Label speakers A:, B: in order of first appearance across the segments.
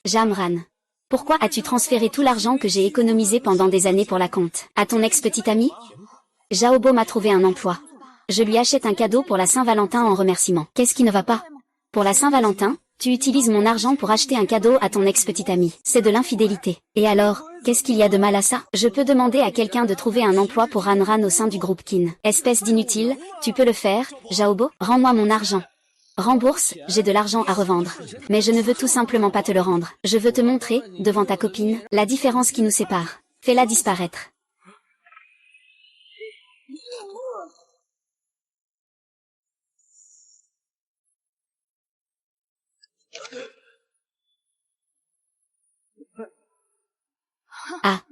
A: Jamran. Pourquoi as-tu transféré tout l'argent que j'ai économisé pendant des années pour la compte à ton ex-petite amie? Xiaobo m'a trouvé un emploi. Je lui achète un cadeau pour la Saint-Valentin en remerciement. Qu'est-ce qui ne va pas? Pour la Saint-Valentin, tu utilises mon argent pour acheter un cadeau à ton ex-petite amie. C'est de l'infidélité. Et alors, qu'est-ce qu'il y a de mal à ça? Je peux demander à quelqu'un de trouver un emploi pour Ranran au sein du groupe Kin. Espèce d'inutile, tu peux le faire, Xiaobo? Rends-moi mon argent. Rembourse, j'ai de l'argent à revendre. Mais je ne veux tout simplement pas te le rendre. Je veux te montrer, devant ta copine, la différence qui nous sépare. Fais-la disparaître. Ah.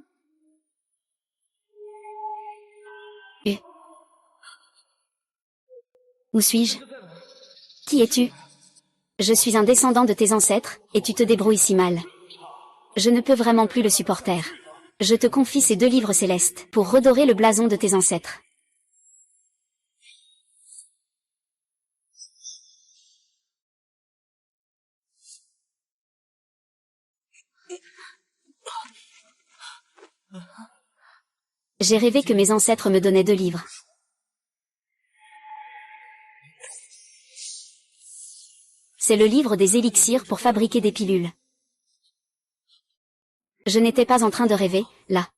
A: Où suis-je? Qui es-tu? Je suis un descendant de tes ancêtres, et tu te débrouilles si mal. Je ne peux vraiment plus le supporter. Je te confie ces 2 livres célestes, pour redorer le blason de tes ancêtres. J'ai rêvé que mes ancêtres me donnaient 2 livres. C'est le livre des élixirs pour fabriquer des pilules. Je n'étais pas en train de rêver, là.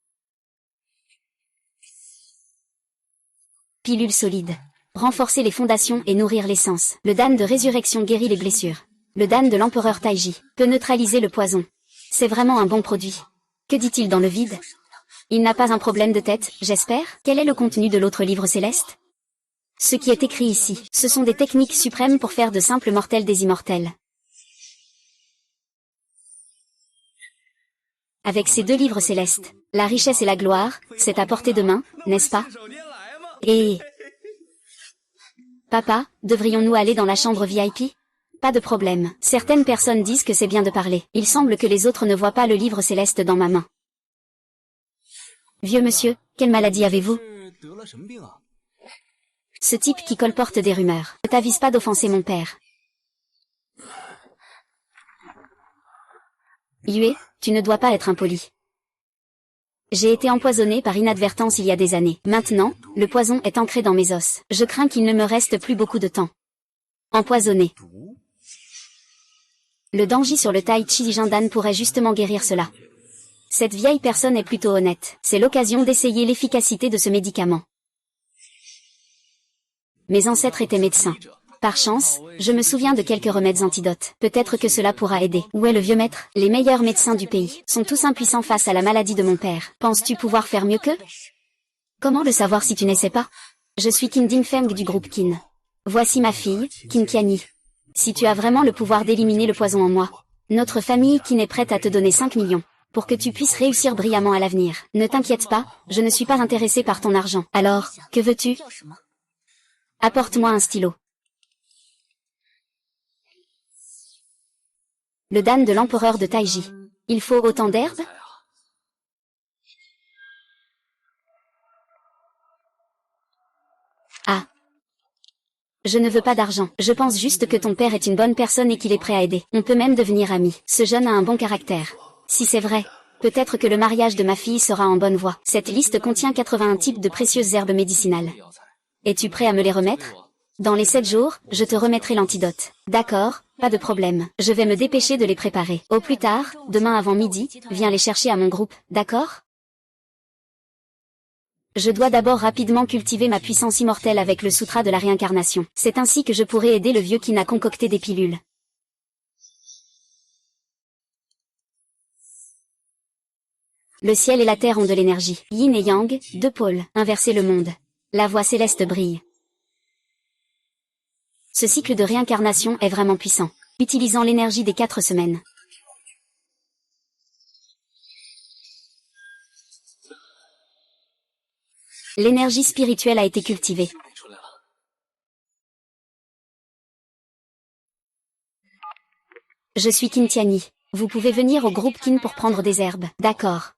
A: Pilule solide. Renforcer les fondations et nourrir l'essence. Le dan de résurrection guérit les blessures. Le dan de l'empereur Taiji peut neutraliser le poison. C'est vraiment un bon produit. Que dit-il dans le vide? Il n'a pas un problème de tête, j'espère? Quel est le contenu de l'autre livre céleste? Ce qui est écrit ici, ce sont des techniques suprêmes pour faire de simples mortels des immortels. Avec ces 2 livres célestes, la richesse et la gloire, c'est à portée de main, n'est-ce pas? Et... Papa, devrions-nous aller dans la chambre VIP? Pas de problème. Certaines personnes disent que c'est bien de parler. Il semble que les autres ne voient pas le livre céleste dans ma main. Vieux monsieur, quelle maladie avez-vous? Ce type qui colporte des rumeurs. Ne t'avise pas d'offenser mon père. Yue, tu ne dois pas être impoli. J'ai été empoisonné par inadvertance il y a des années. Maintenant, le poison est ancré dans mes os. Je crains qu'il ne me reste plus beaucoup de temps. Empoisonné. Le danger sur le Tai Chi Jindan pourrait justement guérir cela. Cette vieille personne est plutôt honnête. C'est l'occasion d'essayer l'efficacité de ce médicament. Mes ancêtres étaient médecins. Par chance, je me souviens de quelques remèdes antidotes. Peut-être que cela pourra aider. Où est le vieux maître? Les meilleurs médecins du pays sont tous impuissants face à la maladie de mon père. Penses-tu pouvoir faire mieux qu'eux? Comment le savoir si tu n'essaies pas? Je suis Qin Dingfeng du groupe Qin. Voici ma fille, Qin Qianyi. Si tu as vraiment le pouvoir d'éliminer le poison en moi, notre famille Qin est prête à te donner 5 millions. Pour que tu puisses réussir brillamment à l'avenir. Ne t'inquiète pas, je ne suis pas intéressé par ton argent. Alors, que veux-tu? Apporte-moi un stylo. Le dan de l'empereur de Taiji. Il faut autant d'herbes? Ah. Je ne veux pas d'argent. Je pense juste que ton père est une bonne personne et qu'il est prêt à aider. On peut même devenir amis. Ce jeune a un bon caractère. Si c'est vrai, peut-être que le mariage de ma fille sera en bonne voie. Cette liste contient 81 types de précieuses herbes médicinales. Es-tu prêt à me les remettre? Dans les 7 jours, je te remettrai l'antidote. D'accord, pas de problème. Je vais me dépêcher de les préparer. Au plus tard, demain avant midi, viens les chercher à mon groupe, d'accord? Je dois d'abord rapidement cultiver ma puissance immortelle avec le sutra de la réincarnation. C'est ainsi que je pourrai aider le vieux qui n'a concocté des pilules. Le ciel et la terre ont de l'énergie. Yin et Yang, 2 pôles, inverser le monde. La voie céleste brille. Ce cycle de réincarnation est vraiment puissant, utilisant l'énergie des 4 semaines. L'énergie spirituelle a été cultivée. Je suis Qin Tianyi. Vous pouvez venir au groupe Qin pour prendre des herbes. D'accord.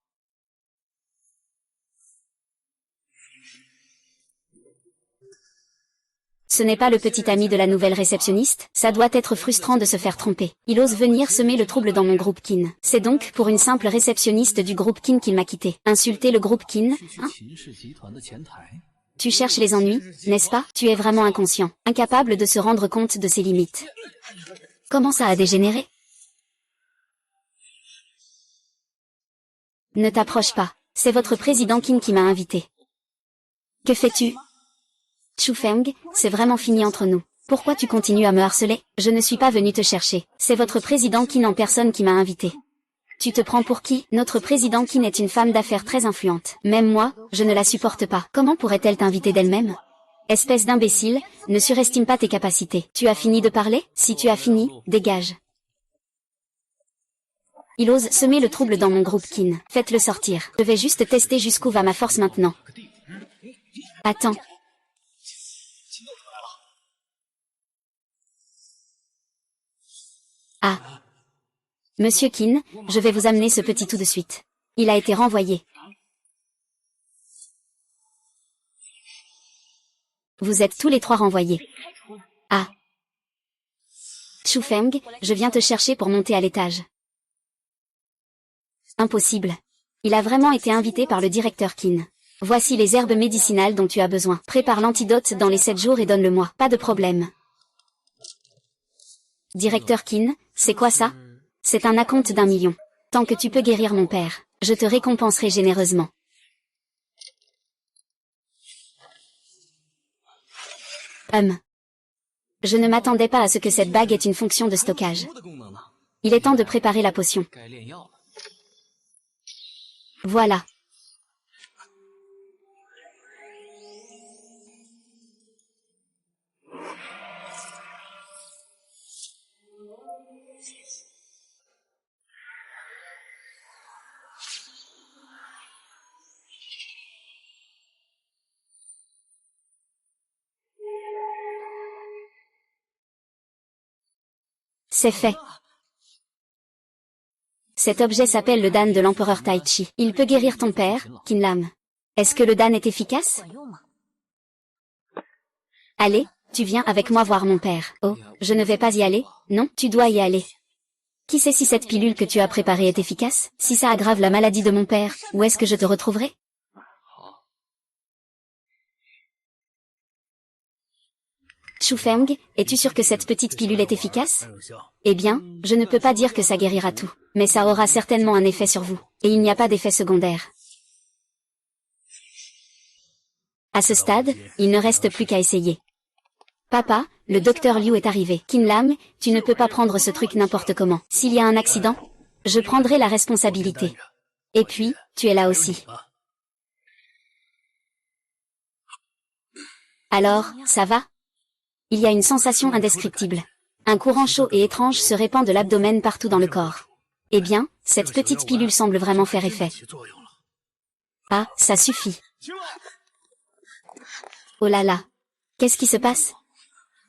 A: Ce n'est pas le petit ami de la nouvelle réceptionniste, ça doit être frustrant de se faire tromper. Il ose venir semer le trouble dans mon groupe Kin. C'est donc pour une simple réceptionniste du groupe Kin qu'il m'a quitté. Insulter le groupe Kin, hein? Tu cherches les ennuis, n'est-ce pas? Tu es vraiment inconscient, incapable de se rendre compte de ses limites. Comment ça a dégénéré? Ne t'approche pas, c'est votre président Kin qui m'a invité. Que fais-tu? Chu Feng, c'est vraiment fini entre nous. Pourquoi tu continues à me harceler? Je ne suis pas venu te chercher. C'est votre président Kin en personne qui m'a invité. Tu te prends pour qui? Notre président Kin est une femme d'affaires très influente. Même moi, je ne la supporte pas. Comment pourrait-elle t'inviter d'elle-même? Espèce d'imbécile, ne surestime pas tes capacités. Tu as fini de parler? Si tu as fini, dégage. Il ose semer le trouble dans mon groupe Kin. Faites-le sortir. Je vais juste tester jusqu'où va ma force maintenant. Attends. Ah. Monsieur Kin, je vais vous amener ce petit tout de suite. Il a été renvoyé. Vous êtes tous les trois renvoyés. Ah. Chu Feng, je viens te chercher pour monter à l'étage. Impossible. Il a vraiment été invité par le directeur Kin. Voici les herbes médicinales dont tu as besoin. Prépare l'antidote dans les 7 jours et donne-le-moi. Pas de problème. Directeur Kin, c'est quoi ça? C'est un acompte d'1 million. Tant que tu peux guérir mon père, je te récompenserai généreusement. Je ne m'attendais pas à ce que cette bague ait une fonction de stockage. Il est temps de préparer la potion. Voilà. C'est fait. Cet objet s'appelle le Dan de l'empereur Tai Chi. Il peut guérir ton père, Qin Lam. Est-ce que le Dan est efficace? Allez, tu viens avec moi voir mon père. Oh, je ne vais pas y aller. Non, tu dois y aller. Qui sait si cette pilule que tu as préparée est efficace? Si ça aggrave la maladie de mon père, où est-ce que je te retrouverai? Chu Feng, es-tu sûr que cette petite pilule est efficace? Eh bien, je ne peux pas dire que ça guérira tout, mais ça aura certainement un effet sur vous, et il n'y a pas d'effet secondaire. À ce stade, il ne reste plus qu'à essayer. Papa, le docteur Liu est arrivé. Qin Lam, tu ne peux pas prendre ce truc n'importe comment. S'il y a un accident, je prendrai la responsabilité. Et puis, tu es là aussi. Alors, ça va? Il y a une sensation indescriptible. Un courant chaud et étrange se répand de l'abdomen partout dans le corps. Eh bien, cette petite pilule semble vraiment faire effet. Ah, ça suffit. Oh là là. Qu'est-ce qui se passe?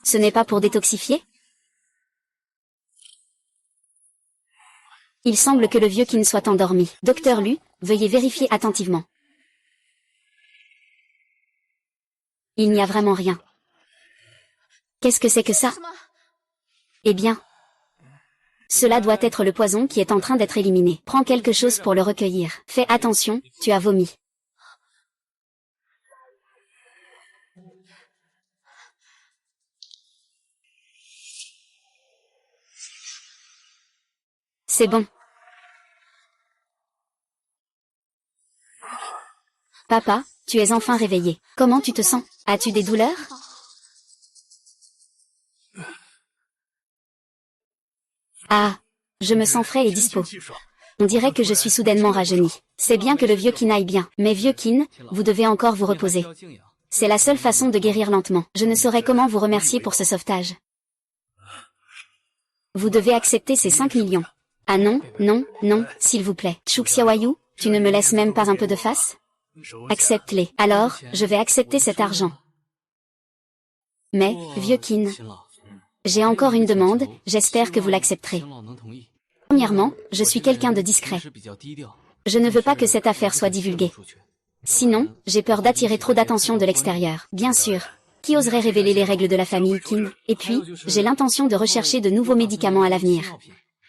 A: Ce n'est pas pour détoxifier? Il semble que le vieux Qin soit endormi. Docteur Lu, veuillez vérifier attentivement. Il n'y a vraiment rien. Qu'est-ce que c'est que ça? Eh bien, cela doit être le poison qui est en train d'être éliminé. Prends quelque chose pour le recueillir. Fais attention, tu as vomi. C'est bon. Papa, tu es enfin réveillé. Comment tu te sens? As-tu des douleurs? Ah, je me sens frais et dispo. On dirait que je suis soudainement rajeuni. C'est bien que le vieux Qin aille bien. Mais vieux Qin, vous devez encore vous reposer. C'est la seule façon de guérir lentement. Je ne saurais comment vous remercier pour ce sauvetage. Vous devez accepter ces 5 millions. Ah non, non, non, s'il vous plaît. Chu Xiaoyu, tu ne me laisses même pas un peu de face? Accepte-les. Alors, je vais accepter cet argent. Mais, vieux Qin, j'ai encore une demande, j'espère que vous l'accepterez. Premièrement, je suis quelqu'un de discret. Je ne veux pas que cette affaire soit divulguée. Sinon, j'ai peur d'attirer trop d'attention de l'extérieur. Bien sûr, Qui oserait révéler les règles de la famille Qin? Et puis, j'ai l'intention de rechercher de nouveaux médicaments à l'avenir.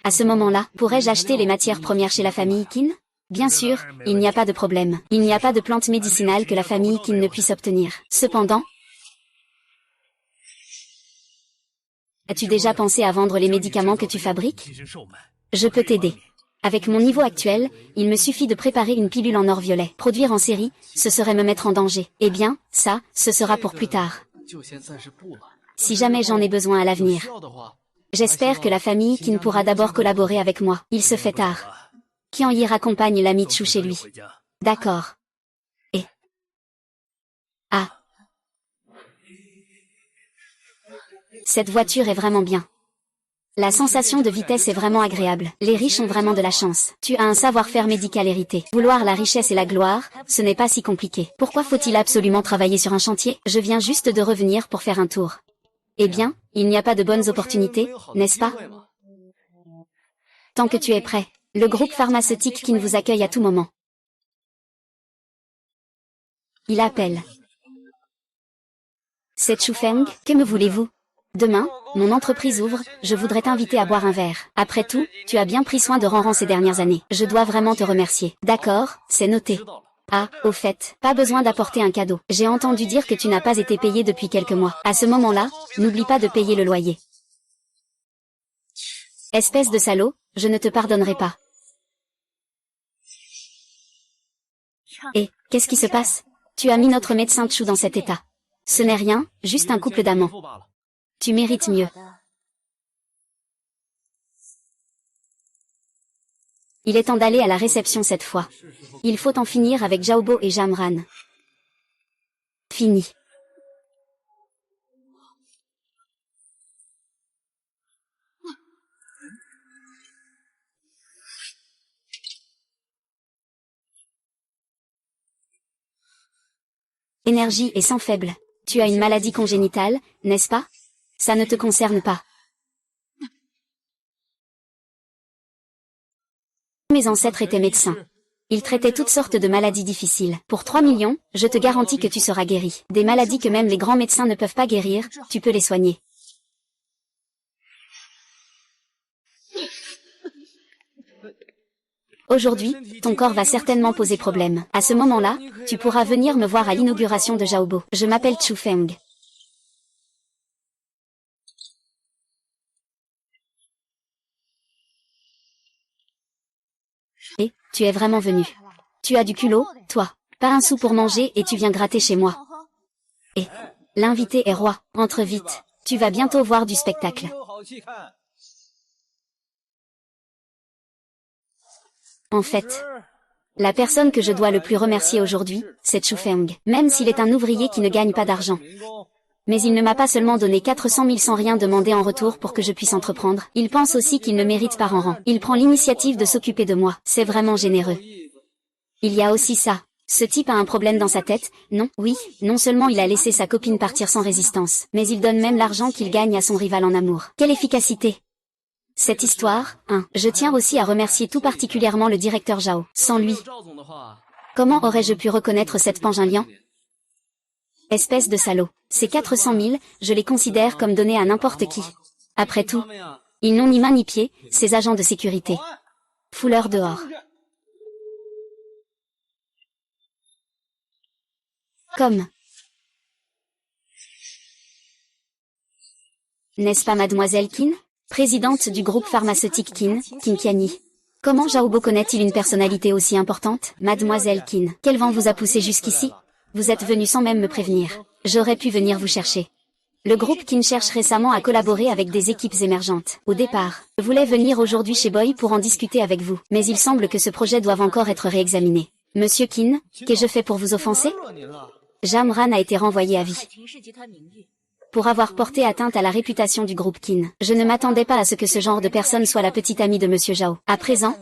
A: À ce moment-là, pourrais-je acheter les matières premières chez la famille Qin? Bien sûr, il n'y a pas de problème. Il n'y a pas de plante médicinale que la famille Qin ne puisse obtenir. Cependant, as-tu déjà pensé à vendre les médicaments que tu fabriques? Je peux t'aider. Avec mon niveau actuel, il me suffit de préparer une pilule en or violet. Produire en série, ce serait me mettre en danger. Eh bien, ça, ce sera pour plus tard. Si jamais j'en ai besoin à l'avenir. J'espère que la famille Qin pourra d'abord collaborer avec moi. Il se fait tard. Qian Yi raccompagne l'ami Chu chez lui. D'accord. Et... Ah. Cette voiture est vraiment bien. La sensation de vitesse est vraiment agréable. Les riches ont vraiment de la chance. Tu as un savoir-faire médical hérité. Vouloir la richesse et la gloire, ce n'est pas si compliqué. Pourquoi faut-il absolument travailler sur un chantier? Je viens juste de revenir pour faire un tour. Eh bien, il n'y a pas de bonnes opportunités, n'est-ce pas? Tant que tu es prêt, le groupe pharmaceutique Qin vous accueille à tout moment. Il appelle. C'est Chu Feng, que me voulez-vous? Demain, mon entreprise ouvre, je voudrais t'inviter à boire un verre. Après tout, tu as bien pris soin de Ranran ces dernières années. Je dois vraiment te remercier. D'accord, c'est noté. Ah, au fait, pas besoin d'apporter un cadeau. J'ai entendu dire que tu n'as pas été payé depuis quelques mois. À ce moment-là, n'oublie pas de payer le loyer. Espèce de salaud, je ne te pardonnerai pas. Et, qu'est-ce qui se passe? Tu as mis notre médecin Chu dans cet état. Ce n'est rien, juste un couple d'amants. Tu mérites mieux. Il est temps d'aller à la réception cette fois. Il faut en finir avec Xiaobo et Jamran. Fini. Énergie et sang faible. Tu as une maladie congénitale, n'est-ce pas? Ça ne te concerne pas. Mes ancêtres étaient médecins. Ils traitaient toutes sortes de maladies difficiles. Pour 3 millions, je te garantis que tu seras guéri. Des maladies que même les grands médecins ne peuvent pas guérir, tu peux les soigner. Aujourd'hui, ton corps va certainement poser problème. À ce moment-là, tu pourras venir me voir à l'inauguration de Xiaobo. Je m'appelle Chu Feng. Et, tu es vraiment venu. Tu as du culot, toi. Pas un sou pour manger et tu viens gratter chez moi. Et, l'invité est roi. Entre vite. Tu vas bientôt voir du spectacle. En fait, la personne que je dois le plus remercier aujourd'hui, c'est Chu Feng. Même s'il est un ouvrier qui ne gagne pas d'argent. Mais il ne m'a pas seulement donné 400 000 sans rien demander en retour pour que je puisse entreprendre. Il pense aussi qu'il ne mérite pas Ranran. Il prend l'initiative de s'occuper de moi. C'est vraiment généreux. Il y a aussi ça. Ce type a un problème dans sa tête, non? Oui, non seulement il a laissé sa copine partir sans résistance, mais il donne même l'argent qu'il gagne à son rival en amour. Quelle efficacité! Cette histoire, je tiens aussi à remercier tout particulièrement le directeur Zhao. Sans lui, comment aurais-je pu reconnaître cette Pangilian? Espèce de salaud. Ces 400 000, je les considère comme donnés à n'importe qui. Après tout, ils n'ont ni main ni pied, ces agents de sécurité. Fous-leur dehors. Comme. N'est-ce pas mademoiselle Qin? Présidente du groupe pharmaceutique Qin, Qin Qianyi. Comment Xiaobo connaît-il une personnalité aussi importante? Mademoiselle Qin, quel vent vous a poussé jusqu'ici? Vous êtes venu sans même me prévenir. J'aurais pu venir vous chercher. Le groupe Qin cherche récemment à collaborer avec des équipes émergentes. Au départ, je voulais venir aujourd'hui chez Boy pour en discuter avec vous, mais il semble que ce projet doive encore être réexaminé. Monsieur Qin, qu'ai-je fait pour vous offenser? Jamran a été renvoyé à vie. Pour avoir porté atteinte à la réputation du groupe Qin. Je ne m'attendais pas à ce que ce genre de personne soit la petite amie de Monsieur Zhao. À présent,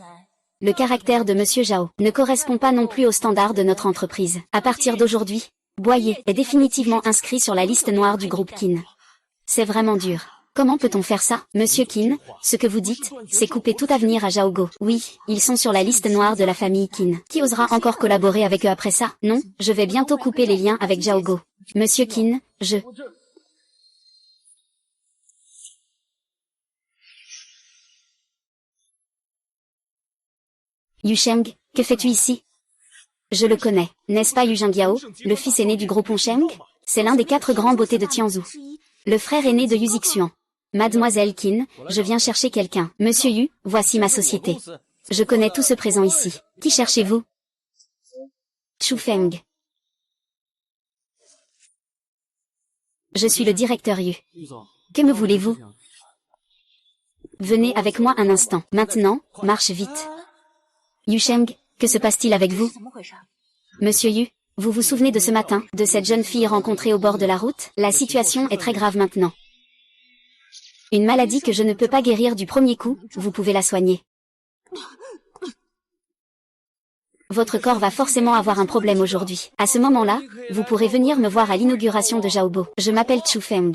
A: le caractère de Monsieur Zhao ne correspond pas non plus aux standards de notre entreprise. À partir d'aujourd'hui, Boyer est définitivement inscrit sur la liste noire du groupe Qin. C'est vraiment dur. Comment peut-on faire ça? Monsieur Qin, ce que vous dites, c'est couper tout avenir à Xiaogo. Oui, ils sont sur la liste noire de la famille Qin. Qui osera encore collaborer avec eux après ça? Non, je vais bientôt couper les liens avec Xiaogo. Monsieur Qin, je... Yu Sheng, que fais-tu ici? Je le connais, n'est-ce pas Yu Zhengyao, le fils aîné du gros Pongsheng? C'est l'un des 4 grands beautés de Tianzhu. Le frère aîné de Yu Zixuan. Mademoiselle Qin, je viens chercher quelqu'un. Monsieur Yu, voici ma société. Je connais tout ce présent ici. Qui cherchez-vous? Chu Feng. Je suis le directeur Yu. Que me voulez-vous? Venez avec moi un instant. Maintenant, marche vite. Yu Sheng, que se passe-t-il avec vous? Monsieur Yu, vous vous souvenez de ce matin, de cette jeune fille rencontrée au bord de la route? La situation est très grave maintenant. Une maladie que je ne peux pas guérir du premier coup, vous pouvez la soigner. Votre corps va forcément avoir un problème aujourd'hui. À ce moment-là, vous pourrez venir me voir à l'inauguration de Zhaobo. Je m'appelle Chu Feng.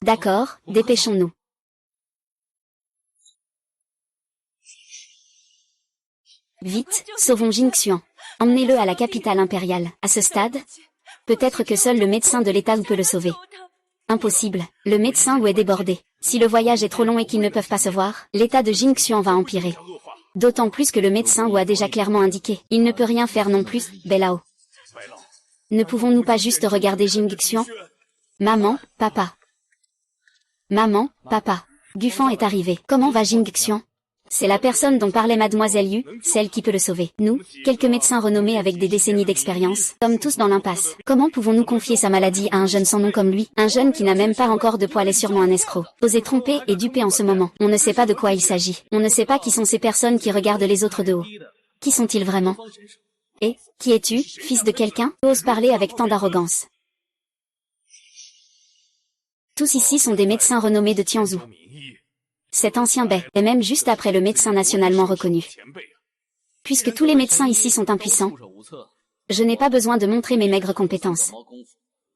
A: D'accord, dépêchons-nous. Vite, sauvons Jingxuan. Emmenez-le à la capitale impériale. À ce stade, peut-être que seul le médecin de l'État peut le sauver. Impossible, le médecin est débordé. Si le voyage est trop long et qu'ils ne peuvent pas se voir, l'état de Jingxuan va empirer. D'autant plus que le médecin a déjà clairement indiqué. Il ne peut rien faire non plus, Belao. Ne pouvons-nous pas juste regarder Jingxuan? Maman, papa. Maman, papa. Gufan est arrivé. Comment va Jingxuan? C'est la personne dont parlait Mademoiselle Yu, celle qui peut le sauver. Nous, quelques médecins renommés avec des décennies d'expérience, sommes tous dans l'impasse. Comment pouvons-nous confier sa maladie à un jeune sans nom comme lui? Un jeune qui n'a même pas encore de poil est sûrement un escroc. Oser tromper et duper en ce moment. On ne sait pas de quoi il s'agit. On ne sait pas qui sont ces personnes qui regardent les autres de haut. Qui sont-ils vraiment? Et, qui es-tu, fils de quelqu'un? Ose parler avec tant d'arrogance. Tous ici sont des médecins renommés de Tianzhu. Cet ancien Bai est même juste après le médecin nationalement reconnu. Puisque tous les médecins ici sont impuissants, je n'ai pas besoin de montrer mes maigres compétences.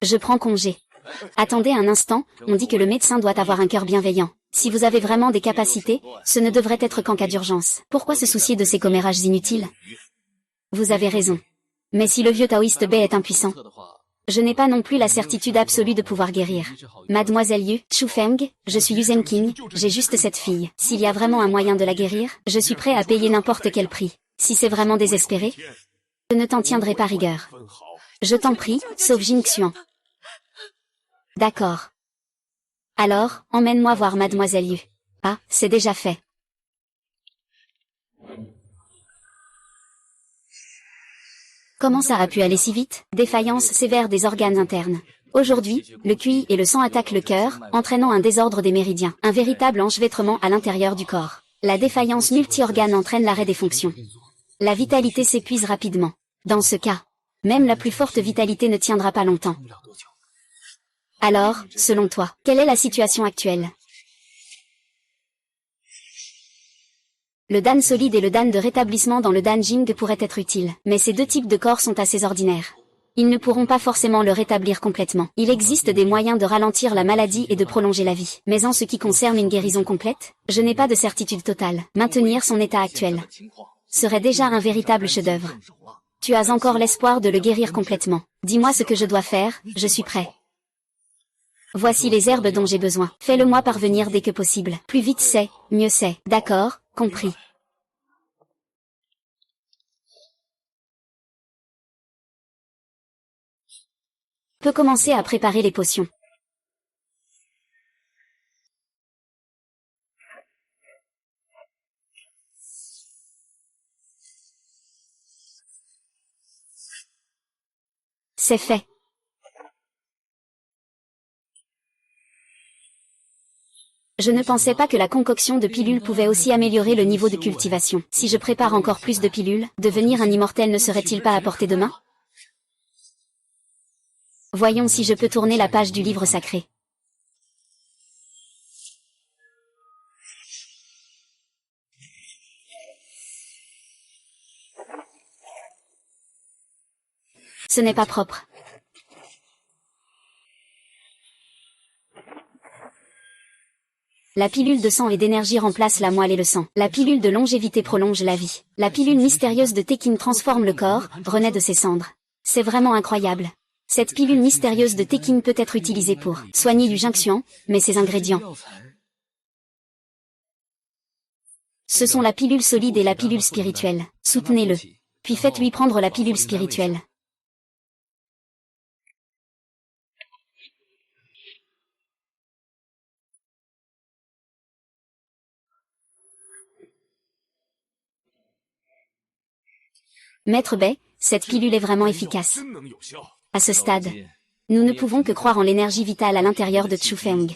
A: Je prends congé. Attendez un instant, on dit que le médecin doit avoir un cœur bienveillant. Si vous avez vraiment des capacités, ce ne devrait être qu'en cas d'urgence. Pourquoi se soucier de ces commérages inutiles? Vous avez raison. Mais si le vieux taoïste Bai est impuissant, je n'ai pas non plus la certitude absolue de pouvoir guérir. Mademoiselle Yu, Chu Feng, je suis Yu Zhenqing, j'ai juste cette fille. S'il y a vraiment un moyen de la guérir, je suis prêt à payer n'importe quel prix. Si c'est vraiment désespéré, je ne t'en tiendrai pas rigueur. Je t'en prie, sauve Jingxuan. D'accord. Alors, emmène-moi voir Mademoiselle Yu. Ah, c'est déjà fait. Comment ça a pu aller si vite? Défaillance sévère des organes internes. Aujourd'hui, le QI et le sang attaquent le cœur, entraînant un désordre des méridiens, un véritable enchevêtrement à l'intérieur du corps. La défaillance multi-organe entraîne l'arrêt des fonctions. La vitalité s'épuise rapidement. Dans ce cas, même la plus forte vitalité ne tiendra pas longtemps. Alors, selon toi, quelle est la situation actuelle? Le Dan solide et le Dan de rétablissement dans le Dan Jing pourraient être utiles, mais ces deux types de corps sont assez ordinaires. Ils ne pourront pas forcément le rétablir complètement. Il existe des moyens de ralentir la maladie et de prolonger la vie. Mais en ce qui concerne une guérison complète, je n'ai pas de certitude totale. Maintenir son état actuel serait déjà un véritable chef-d'œuvre. Tu as encore l'espoir de le guérir complètement. Dis-moi ce que je dois faire, je suis prêt. Voici les herbes dont j'ai besoin. Fais-le-moi parvenir dès que possible. Plus vite c'est, mieux c'est. D'accord, compris. Peut commencer à préparer les potions. C'est fait. Je ne pensais pas que la concoction de pilules pouvait aussi améliorer le niveau de cultivation. Si je prépare encore plus de pilules, devenir un immortel ne serait-il pas à portée de main? Voyons si je peux tourner la page du livre sacré. Ce n'est pas propre. La pilule de sang et d'énergie remplace la moelle et le sang. La pilule de longévité prolonge la vie. La pilule mystérieuse de Tekin transforme le corps, renaît de ses cendres. C'est vraiment incroyable. Cette pilule mystérieuse de Teking peut être utilisée pour soigner Yu Jingxiang, mais ses ingrédients. Ce sont la pilule solide et la pilule spirituelle. Soutenez-le. Puis faites-lui prendre la pilule spirituelle. Maître Bai, cette pilule est vraiment efficace. À ce stade, nous ne pouvons que croire en l'énergie vitale à l'intérieur de Chu Feng.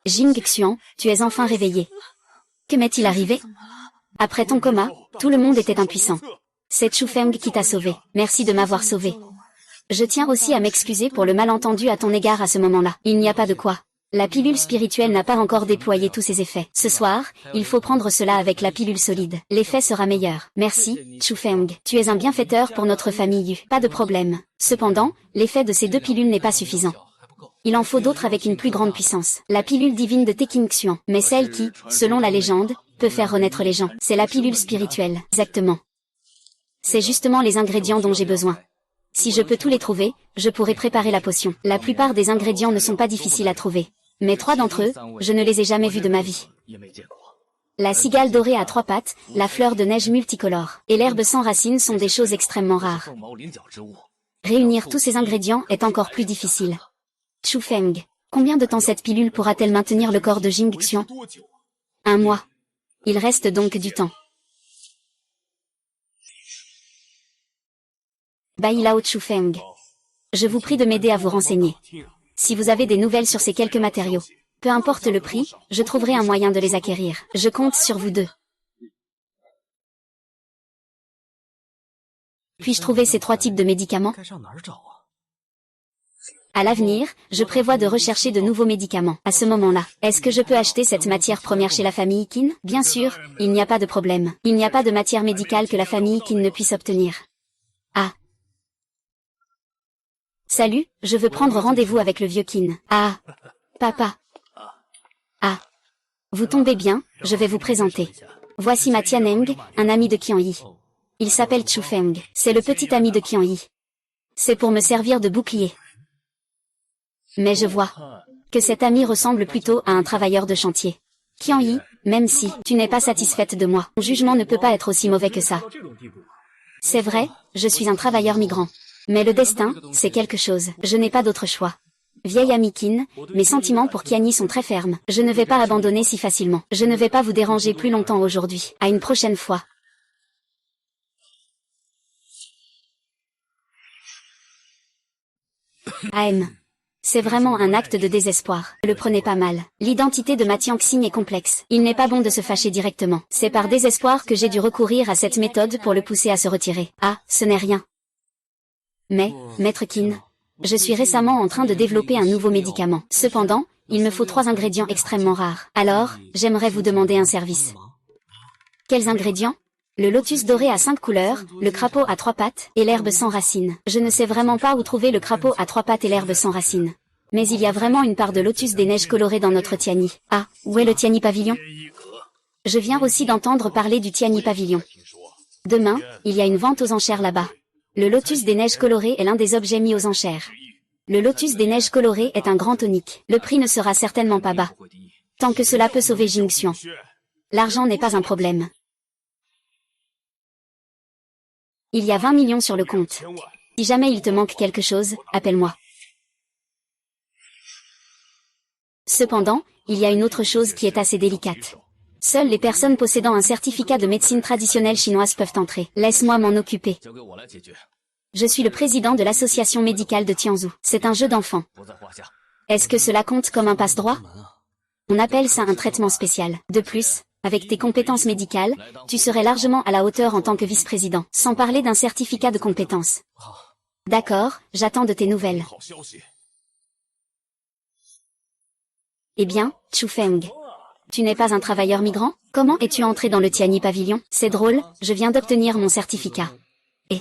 A: Jing Xian, tu es enfin réveillé. Que m'est-il arrivé? Après ton coma, tout le monde était impuissant. C'est Chu Feng qui t'a sauvé. Merci de m'avoir sauvé. Je tiens aussi à m'excuser pour le malentendu à ton égard à ce moment-là. Il n'y a pas de quoi. La pilule spirituelle n'a pas encore déployé tous ses effets. Ce soir, il faut prendre cela avec la pilule solide. L'effet sera meilleur. Merci, Chu Feng. Tu es un bienfaiteur pour notre famille Yu. Pas de problème. Cependant, l'effet de ces 2 pilules n'est pas suffisant. Il en faut d'autres avec une plus grande puissance. La pilule divine de Teking Xian. Mais celle qui, selon la légende, peut faire renaître les gens. C'est la pilule spirituelle. Exactement. C'est justement les ingrédients dont j'ai besoin. Si je peux tous les trouver, je pourrai préparer la potion. La plupart des ingrédients ne sont pas difficiles à trouver. Mais 3 d'entre eux, je ne les ai jamais vus de ma vie. La cigale dorée à 3 pattes, la fleur de neige multicolore, et l'herbe sans racines sont des choses extrêmement rares. Réunir tous ces ingrédients est encore plus difficile. Chu Feng, combien de temps cette pilule pourra-t-elle maintenir le corps de Jing Xian? 1 mois. Il reste donc du temps. Bai Lao Chu Feng. Je vous prie de m'aider à vous renseigner. Si vous avez des nouvelles sur ces quelques matériaux, peu importe le prix, je trouverai un moyen de les acquérir. Je compte sur vous deux. Puis-je trouver ces 3 types de médicaments? À l'avenir, je prévois de rechercher de nouveaux médicaments. À ce moment-là, est-ce que je peux acheter cette matière première chez la famille Qin? Bien sûr, il n'y a pas de problème. Il n'y a pas de matière médicale que la famille Qin ne puisse obtenir. Ah. Salut, je veux prendre rendez-vous avec le vieux Qin. Ah. Papa. Ah. Vous tombez bien, je vais vous présenter. Voici ma Tianeng, un ami de Qian Yi. Il s'appelle Chu Feng. C'est le petit ami de Qian Yi. C'est pour me servir de bouclier. Mais je vois que cet ami ressemble plutôt à un travailleur de chantier. Qian Yi, même si tu n'es pas satisfaite de moi, mon jugement ne peut pas être aussi mauvais que ça. C'est vrai, je suis un travailleur migrant. Mais le destin, c'est quelque chose. Je n'ai pas d'autre choix. Vieille amie Qin, mes sentiments pour Qian Yi sont très fermes. Je ne vais pas abandonner si facilement. Je ne vais pas vous déranger plus longtemps aujourd'hui. À une prochaine fois. AM. C'est vraiment un acte de désespoir. Ne le prenez pas mal. L'identité de ma Tianxing est complexe. Il n'est pas bon de se fâcher directement. C'est par désespoir que j'ai dû recourir à cette méthode pour le pousser à se retirer. Ah, ce n'est rien. Mais, Maître Qin, je suis récemment en train de développer un nouveau médicament. Cependant, il me faut 3 ingrédients extrêmement rares. Alors, j'aimerais vous demander un service. Quels ingrédients? Le lotus doré à 5 couleurs, le crapaud à 3 pattes, et l'herbe sans racines. Je ne sais vraiment pas où trouver le crapaud à 3 pattes et l'herbe sans racines. Mais il y a vraiment une part de lotus des neiges colorées dans notre Tianyi. Ah, où est le Tianyi Pavillon? Je viens aussi d'entendre parler du Tianyi Pavillon. Demain, il y a une vente aux enchères là-bas. Le lotus des neiges colorées est l'un des objets mis aux enchères. Le lotus des neiges colorées est un grand tonique. Le prix ne sera certainement pas bas. Tant que cela peut sauver Jing Xian. L'argent n'est pas un problème. Il y a 20 millions sur le compte. Si jamais il te manque quelque chose, appelle-moi. Cependant, il y a une autre chose qui est assez délicate. Seules les personnes possédant un certificat de médecine traditionnelle chinoise peuvent entrer. Laisse-moi m'en occuper. Je suis le président de l'association médicale de Tianzhou. C'est un jeu d'enfant. Est-ce que cela compte comme un passe-droit? On appelle ça un traitement spécial. De plus, avec tes compétences médicales, tu serais largement à la hauteur en tant que vice-président, sans parler d'un certificat de compétences. D'accord, j'attends de tes nouvelles. Eh bien, Chu Feng. Tu n'es pas un travailleur migrant? Comment es-tu entré dans le Tianyi Pavillon? C'est drôle, je viens d'obtenir mon certificat. Et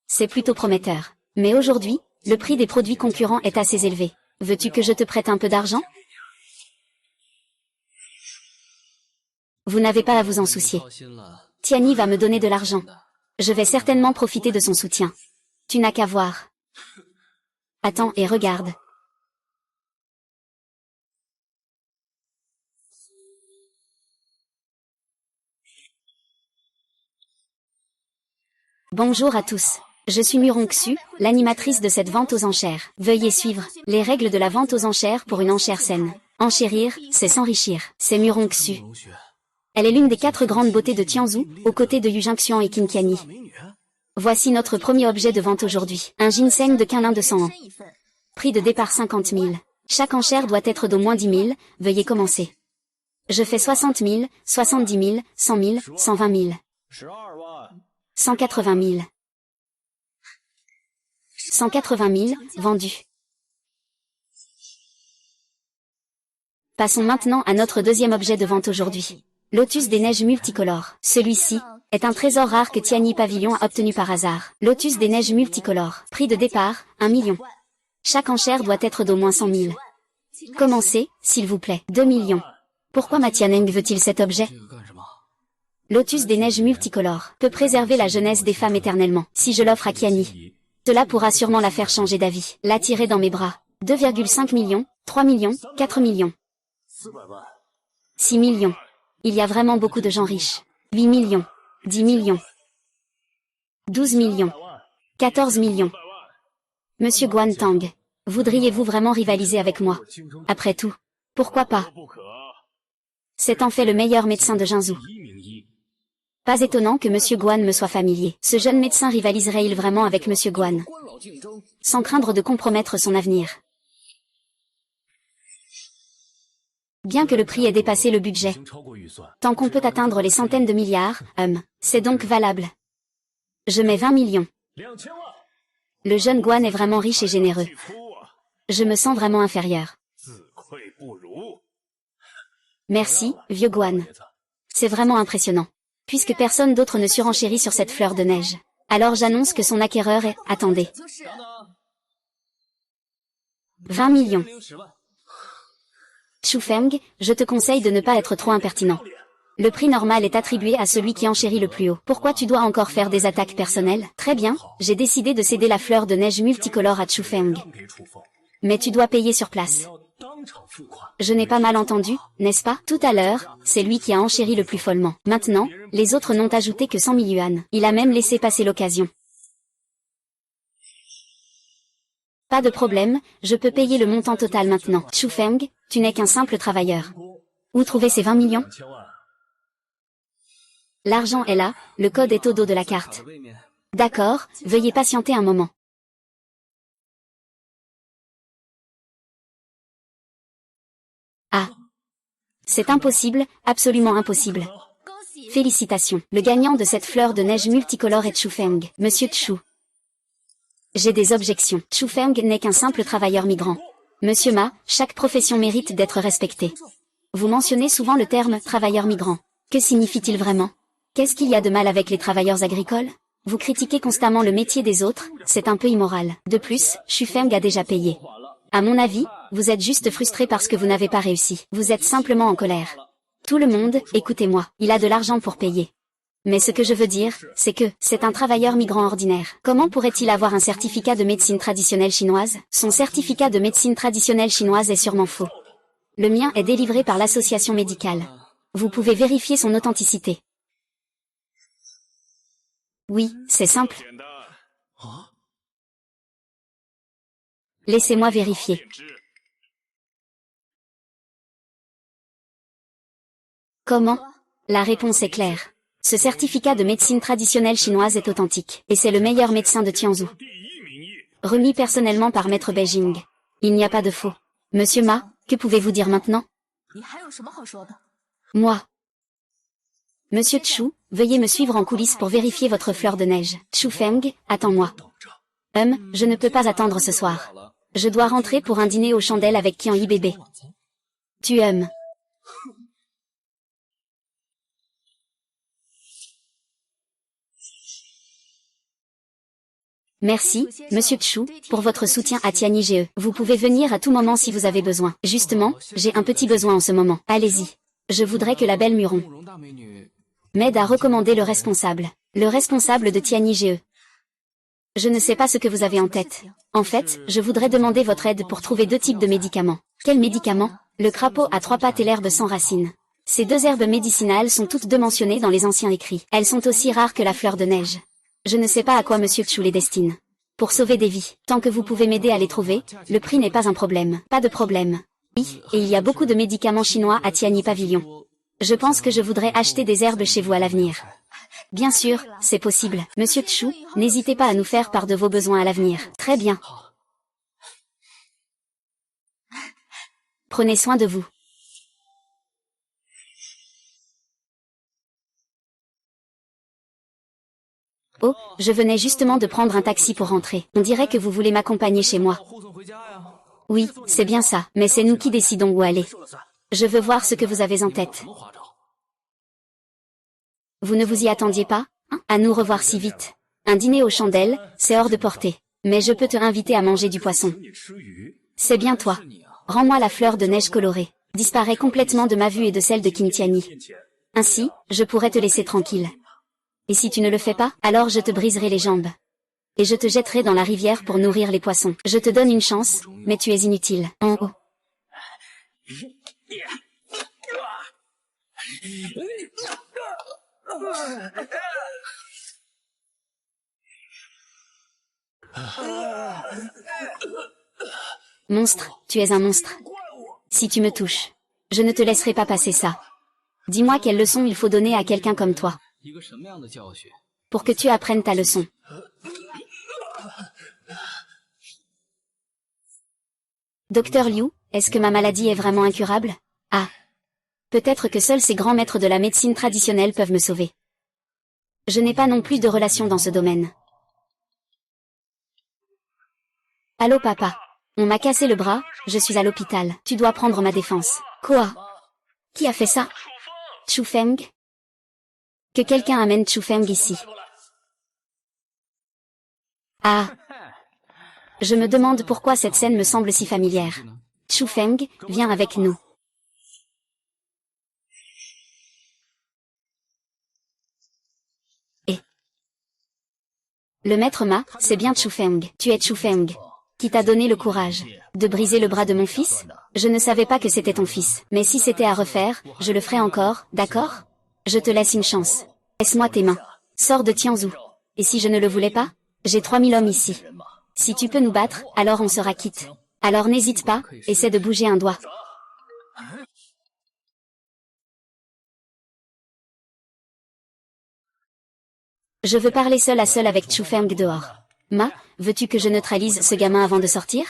A: c'est plutôt prometteur. Mais aujourd'hui, le prix des produits concurrents est assez élevé. Veux-tu que je te prête un peu d'argent? Vous n'avez pas à vous en soucier. Tiani va me donner de l'argent. Je vais certainement profiter de son soutien. Tu n'as qu'à voir. Attends et regarde. Bonjour à tous. Je suis Muronxu, l'animatrice de cette vente aux enchères. Veuillez suivre les règles de la vente aux enchères pour une enchère saine. Enchérir, c'est s'enrichir. C'est Muronxu. Elle est l'une des 4 grandes beautés de Tianzhu, aux côtés de Yu Jingxian et Qin Qianyi. Voici notre premier objet de vente aujourd'hui. Un ginseng de Quinlin de 100 ans. Prix de départ 50 000. Chaque enchère doit être d'au moins 10 000, veuillez commencer. Je fais 60 000, 70 000, 100 000, 120 000. 180 000. 180 000, vendu. Passons maintenant à notre deuxième objet de vente aujourd'hui. Lotus des neiges multicolores. Celui-ci est un trésor rare que Tiani Pavilion a obtenu par hasard. Lotus des neiges multicolores. Prix de départ, 1 million. Chaque enchère doit être d'au moins 100 000. Commencez, s'il vous plaît. 2 millions. Pourquoi Ma Tianeng veut-il cet objet? Lotus des neiges multicolores peut préserver la jeunesse des femmes éternellement. Si je l'offre à Qianyi, cela pourra sûrement la faire changer d'avis. L'attirer dans mes bras. 2,5 millions, 3 millions, 4 millions. 6 millions. Il y a vraiment beaucoup de gens riches. 8 millions. 10 millions. 12 millions. 14 millions. Monsieur Guan Tang, voudriez-vous vraiment rivaliser avec moi? Après tout, pourquoi pas? C'est en fait le meilleur médecin de Jinzhou. Pas étonnant que Monsieur Guan me soit familier. Ce jeune médecin rivaliserait-il vraiment avec Monsieur Guan? Sans craindre de compromettre son avenir. Bien que le prix ait dépassé le budget. Tant qu'on peut atteindre les centaines de milliards, c'est donc valable. Je mets 20 millions. Le jeune Guan est vraiment riche et généreux. Je me sens vraiment inférieur. Merci, vieux Guan. C'est vraiment impressionnant. Puisque personne d'autre ne surenchérit sur cette fleur de neige. Alors j'annonce que son acquéreur est... Attendez. 20 millions. Chu Feng, je te conseille de ne pas être trop impertinent. Le prix normal est attribué à celui qui enchérit le plus haut. Pourquoi tu dois encore faire des attaques personnelles? Très bien, j'ai décidé de céder la fleur de neige multicolore à Chu Feng. Mais tu dois payer sur place. Je n'ai pas mal entendu, n'est-ce pas? Tout à l'heure, c'est lui qui a enchéri le plus follement. Maintenant, les autres n'ont ajouté que 100 000 yuan. Il a même laissé passer l'occasion. Pas de problème, je peux payer le montant total maintenant. Chu Feng, tu n'es qu'un simple travailleur. Où trouver ces 20 millions? L'argent est là, le code est au dos de la carte. D'accord, veuillez patienter un moment. Ah. C'est impossible, absolument impossible. Félicitations. Le gagnant de cette fleur de neige multicolore est Chu Feng. Monsieur Chu. J'ai des objections. Chu Feng n'est qu'un simple travailleur migrant. Monsieur Ma, chaque profession mérite d'être respectée. Vous mentionnez souvent le terme « travailleur migrant ». Que signifie-t-il vraiment? Qu'est-ce qu'il y a de mal avec les travailleurs agricoles? Vous critiquez constamment le métier des autres, c'est un peu immoral. De plus, Chu Feng a déjà payé. À mon avis, vous êtes juste frustré parce que vous n'avez pas réussi. Vous êtes simplement en colère. Tout le monde, écoutez-moi, il a de l'argent pour payer. Mais ce que je veux dire, c'est que, c'est un travailleur migrant ordinaire. Comment pourrait-il avoir un certificat de médecine traditionnelle chinoise? Son certificat de médecine traditionnelle chinoise est sûrement faux. Le mien est délivré par l'association médicale. Vous pouvez vérifier son authenticité. Oui, c'est simple. Laissez-moi vérifier. Comment? La réponse est claire. Ce certificat de médecine traditionnelle chinoise est authentique, et c'est le meilleur médecin de Tianzhou. Remis personnellement par Maître Beijing. Il n'y a pas de faux. Monsieur Ma, que pouvez-vous dire maintenant? Moi. Monsieur Chu, veuillez me suivre en coulisses pour vérifier votre fleur de neige. Chu Feng, attends-moi. Je ne peux pas attendre ce soir. Je dois rentrer pour un dîner aux chandelles avec Qianyi bébé. Tu aimes. Merci, Monsieur Chu, pour votre soutien à Tianyi GE. Vous pouvez venir à tout moment si vous avez besoin. Justement, j'ai un petit besoin en ce moment. Allez-y. Je voudrais que la belle Muron m'aide à recommander le responsable. Le responsable de Tianyi GE. Je ne sais pas ce que vous avez en tête. En fait, je voudrais demander votre aide pour trouver 2 types de médicaments. Quels médicaments? Le crapaud à 3 pattes et l'herbe sans racines. Ces 2 herbes médicinales sont toutes 2 mentionnées dans les anciens écrits. Elles sont aussi rares que la fleur de neige. Je ne sais pas à quoi Monsieur Chu les destine. Pour sauver des vies, tant que vous pouvez m'aider à les trouver, le prix n'est pas un problème. Pas de problème. Oui, et il y a beaucoup de médicaments chinois à Tianyi Pavillon. Je pense que je voudrais acheter des herbes chez vous à l'avenir. Bien sûr, c'est possible. Monsieur Chu, n'hésitez pas à nous faire part de vos besoins à l'avenir. Très bien. Prenez soin de vous. Oh, je venais justement de prendre un taxi pour rentrer. On dirait que vous voulez m'accompagner chez moi. Oui, c'est bien ça, mais c'est nous qui décidons où aller. Je veux voir ce que vous avez en tête. Vous ne vous y attendiez pas, hein? À nous revoir si vite. Un dîner aux chandelles, c'est hors de portée. Mais je peux te inviter à manger du poisson. C'est bien toi. Rends-moi la fleur de neige colorée. Disparaît complètement de ma vue et de celle de King Tianyi. Ainsi, je pourrais te laisser tranquille. Et si tu ne le fais pas, alors je te briserai les jambes. Et je te jetterai dans la rivière pour nourrir les poissons. Je te donne une chance, mais tu es inutile. En haut. Monstre, tu es un monstre. Si tu me touches, je ne te laisserai pas passer ça. Dis-moi quelle leçon il faut donner à quelqu'un comme toi. Pour que tu apprennes ta leçon. Docteur Liu, est-ce que ma maladie est vraiment incurable? Ah. Peut-être que seuls ces grands maîtres de la médecine traditionnelle peuvent me sauver. Je n'ai pas non plus de relation dans ce domaine. Allô papa. On m'a cassé le bras, je suis à l'hôpital. Tu dois prendre ma défense. Quoi? Qui a fait ça? Chu Feng? Que quelqu'un amène Chu Feng ici. Ah. Je me demande pourquoi cette scène me semble si familière. Chu Feng, viens avec nous. Et le maître Ma, c'est bien Chu Feng. Tu es Chu Feng. Qui t'a donné le courage de briser le bras de mon fils? Je ne savais pas que c'était ton fils. Mais si c'était à refaire, je le ferais encore, d'accord? Je te laisse une chance. Laisse-moi tes mains. Sors de Tianzhou. Et si je ne le voulais pas? J'ai 3000 hommes ici. Si tu peux nous battre, alors on sera quitte. Alors n'hésite pas, essaie de bouger un doigt. Je veux parler seul à seul avec Chu Feng dehors. Ma, veux-tu que je neutralise ce gamin avant de sortir?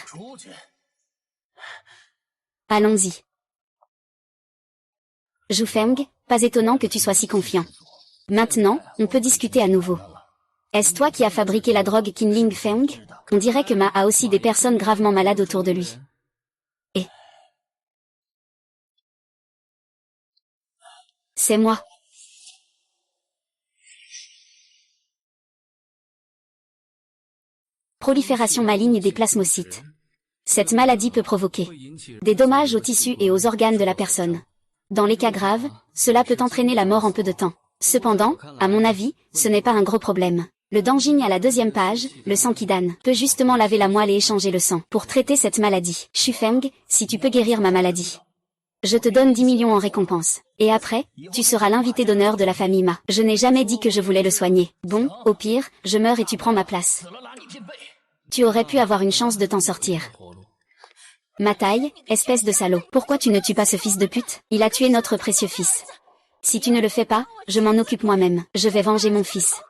A: Allons-y. Chu Feng, pas étonnant que tu sois si confiant. Maintenant, on peut discuter à nouveau. Est-ce toi qui as fabriqué la drogue Qinling Feng? On dirait que Ma a aussi des personnes gravement malades autour de lui. Et c'est moi. Prolifération maligne des plasmocytes. Cette maladie peut provoquer des dommages aux tissus et aux organes de la personne. Dans les cas graves, cela peut entraîner la mort en peu de temps. Cependant, à mon avis, ce n'est pas un gros problème. Le Danjing à la 2e page, le Sankidan, peut justement laver la moelle et échanger le sang pour traiter cette maladie. Chu Feng, si tu peux guérir ma maladie, je te donne 10 millions en récompense. Et après, tu seras l'invité d'honneur de la famille Ma. Je n'ai jamais dit que je voulais le soigner. Bon, au pire, je meurs et tu prends ma place. Tu aurais pu avoir une chance de t'en sortir. Ma taille, espèce de salaud. Pourquoi tu ne tues pas ce fils de pute? Il a tué notre précieux fils. Si tu ne le fais pas, je m'en occupe moi-même. Je vais venger mon fils.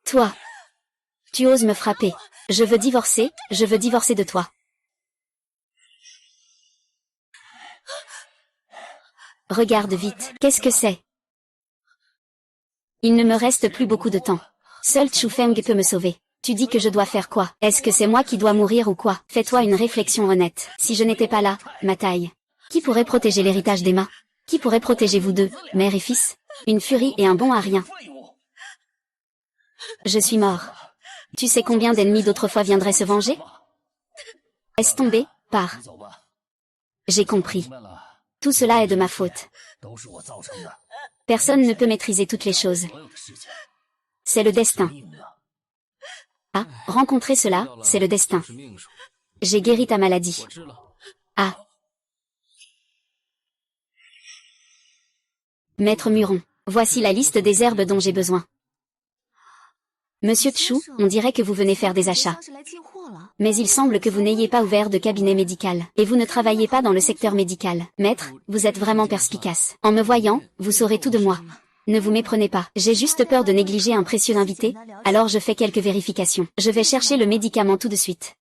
A: Toi. Tu oses me frapper. Je veux divorcer de toi. Regarde vite. Qu'est-ce que c'est? Il ne me reste plus beaucoup de temps. Seul Chu Feng peut me sauver. Tu dis que je dois faire quoi? Est-ce que c'est moi qui dois mourir ou quoi? Fais-toi une réflexion honnête. Si je n'étais pas là, ma taille. Qui pourrait protéger l'héritage d'Emma? Qui pourrait protéger vous deux, mère et fils? Une furie et un bon à rien. Je suis mort. Tu sais combien d'ennemis d'autrefois viendraient se venger? Laisse tomber, pars. J'ai compris. Tout cela est de ma faute. Personne ne peut maîtriser toutes les choses. C'est le destin. Ah, rencontrer cela, c'est le destin. J'ai guéri ta maladie. Ah. Maître Muron, voici la liste des herbes dont j'ai besoin. Monsieur Tchou, on dirait que vous venez faire des achats. Mais il semble que vous n'ayez pas ouvert de cabinet médical, et vous ne travaillez pas dans le secteur médical. Maître, vous êtes vraiment perspicace. En me voyant, vous saurez tout de moi. Ne vous méprenez pas, j'ai juste peur de négliger un précieux invité, alors je fais quelques vérifications. Je vais chercher le médicament tout de suite.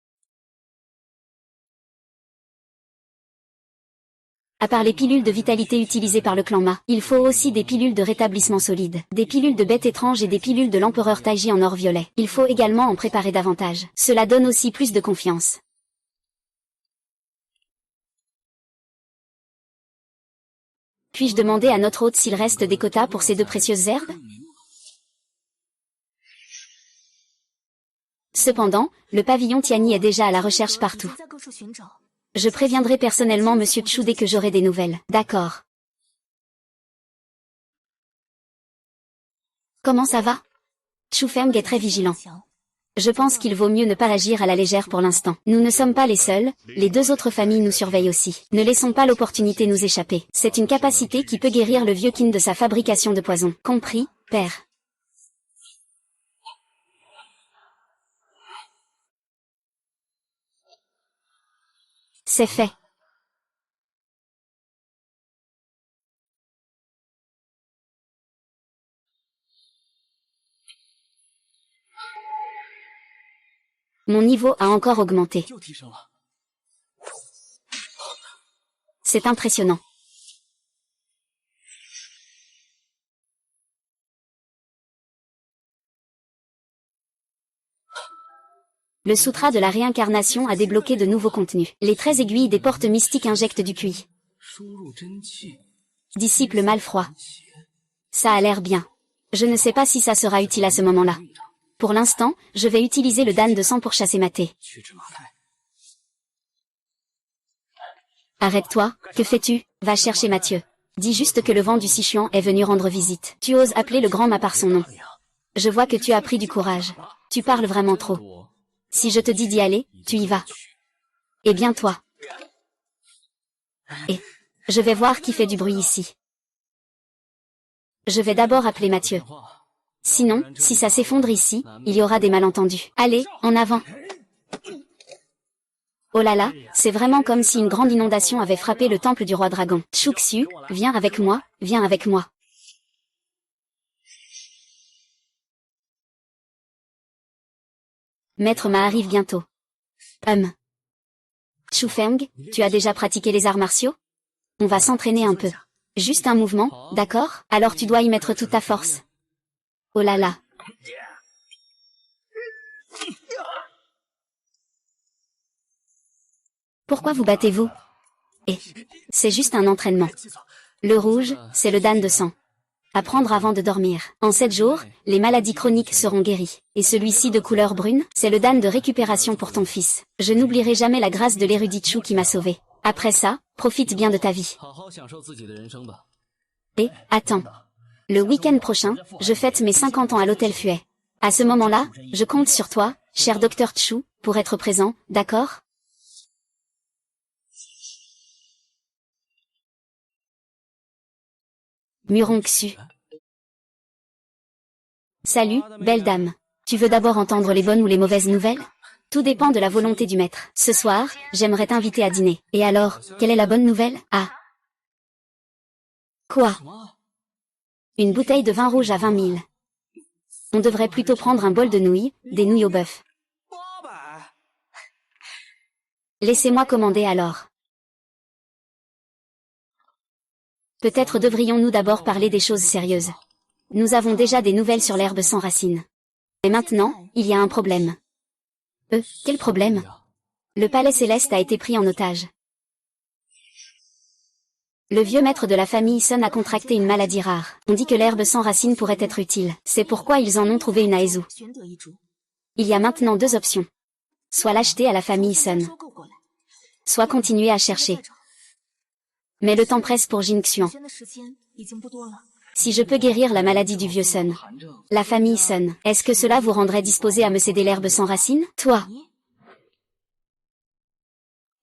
A: À part les pilules de vitalité utilisées par le clan Ma, il faut aussi des pilules de rétablissement solide, des pilules de bête étrange et des pilules de l'empereur Taiji en or violet. Il faut également en préparer davantage. Cela donne aussi plus de confiance. Puis-je demander à notre hôte s'il reste des quotas pour ces deux précieuses herbes? Cependant, le pavillon Tiani est déjà à la recherche partout. Je préviendrai personnellement Monsieur Tchou dès que j'aurai des nouvelles. D'accord. Comment ça va? Tchou Feng est très vigilant. Je pense qu'il vaut mieux ne pas agir à la légère pour l'instant. Nous ne sommes pas les seuls, les deux autres familles nous surveillent aussi. Ne laissons pas l'opportunité nous échapper. C'est une capacité qui peut guérir le vieux Qin de sa fabrication de poison. Compris, père. C'est fait. Mon niveau a encore augmenté. C'est impressionnant. Le sutra de la réincarnation a débloqué de nouveaux contenus. Les 13 aiguilles des portes mystiques injectent du QI. Disciple malfroid. Ça a l'air bien. Je ne sais pas si ça sera utile à ce moment-là. Pour l'instant, je vais utiliser le Dan de sang pour chasser Maté. Arrête-toi, que fais-tu? Va chercher Mathieu. Dis juste que le vent du Sichuan est venu rendre visite. Tu oses appeler le grand Ma par son nom. Je vois que tu as pris du courage. Tu parles vraiment trop. Si je te dis d'y aller, tu y vas. Eh bien toi. Et je vais voir qui fait du bruit ici. Je vais d'abord appeler Mathieu. Sinon, si ça s'effondre ici, il y aura des malentendus. Allez, en avant. Oh là là, c'est vraiment comme si une grande inondation avait frappé le temple du roi dragon. Chouxiu, viens avec moi, viens avec moi. Maître Ma arrive bientôt. Tchou Feng, tu as déjà pratiqué les arts martiaux? On va s'entraîner un peu. Juste un mouvement, d'accord? Alors tu dois y mettre toute ta force. Oh là là. Pourquoi vous battez-vous? Eh, c'est juste un entraînement. Le rouge, c'est le Dan de sang. À prendre avant de dormir. En 7 jours, les maladies chroniques seront guéries. Et celui-ci de couleur brune, c'est le Dan de récupération pour ton fils. Je n'oublierai jamais la grâce de l'érudit Chou qui m'a sauvé. Après ça, profite bien de ta vie. Et, attends. Le week-end prochain, je fête mes 50 ans à l'hôtel Fuet. À ce moment-là, je compte sur toi, cher docteur Chou, pour être présent, d'accord? Muron Xu. Salut, belle dame. Tu veux d'abord entendre les bonnes ou les mauvaises nouvelles? Tout dépend de la volonté du maître. Ce soir, j'aimerais t'inviter à dîner. Et alors, quelle est la bonne nouvelle? Ah. Quoi? Une bouteille de vin rouge à 20 000. On devrait plutôt prendre un bol de nouilles, des nouilles au bœuf. Laissez-moi commander alors. Peut-être devrions-nous d'abord parler des choses sérieuses. Nous avons déjà des nouvelles sur l'herbe sans racines. Et maintenant, il y a un problème. Quel problème? Le palais céleste a été pris en otage. Le vieux maître de la famille Sun a contracté une maladie rare. On dit que l'herbe sans racines pourrait être utile. C'est pourquoi ils en ont trouvé une à Ezu. Il y a maintenant 2 options. Soit l'acheter à la famille Sun. Soit continuer à chercher. Mais le temps presse pour Jingxian. Si je peux guérir la maladie du vieux Sun, la famille Sun, est-ce que cela vous rendrait disposé à me céder l'herbe sans racines? Toi.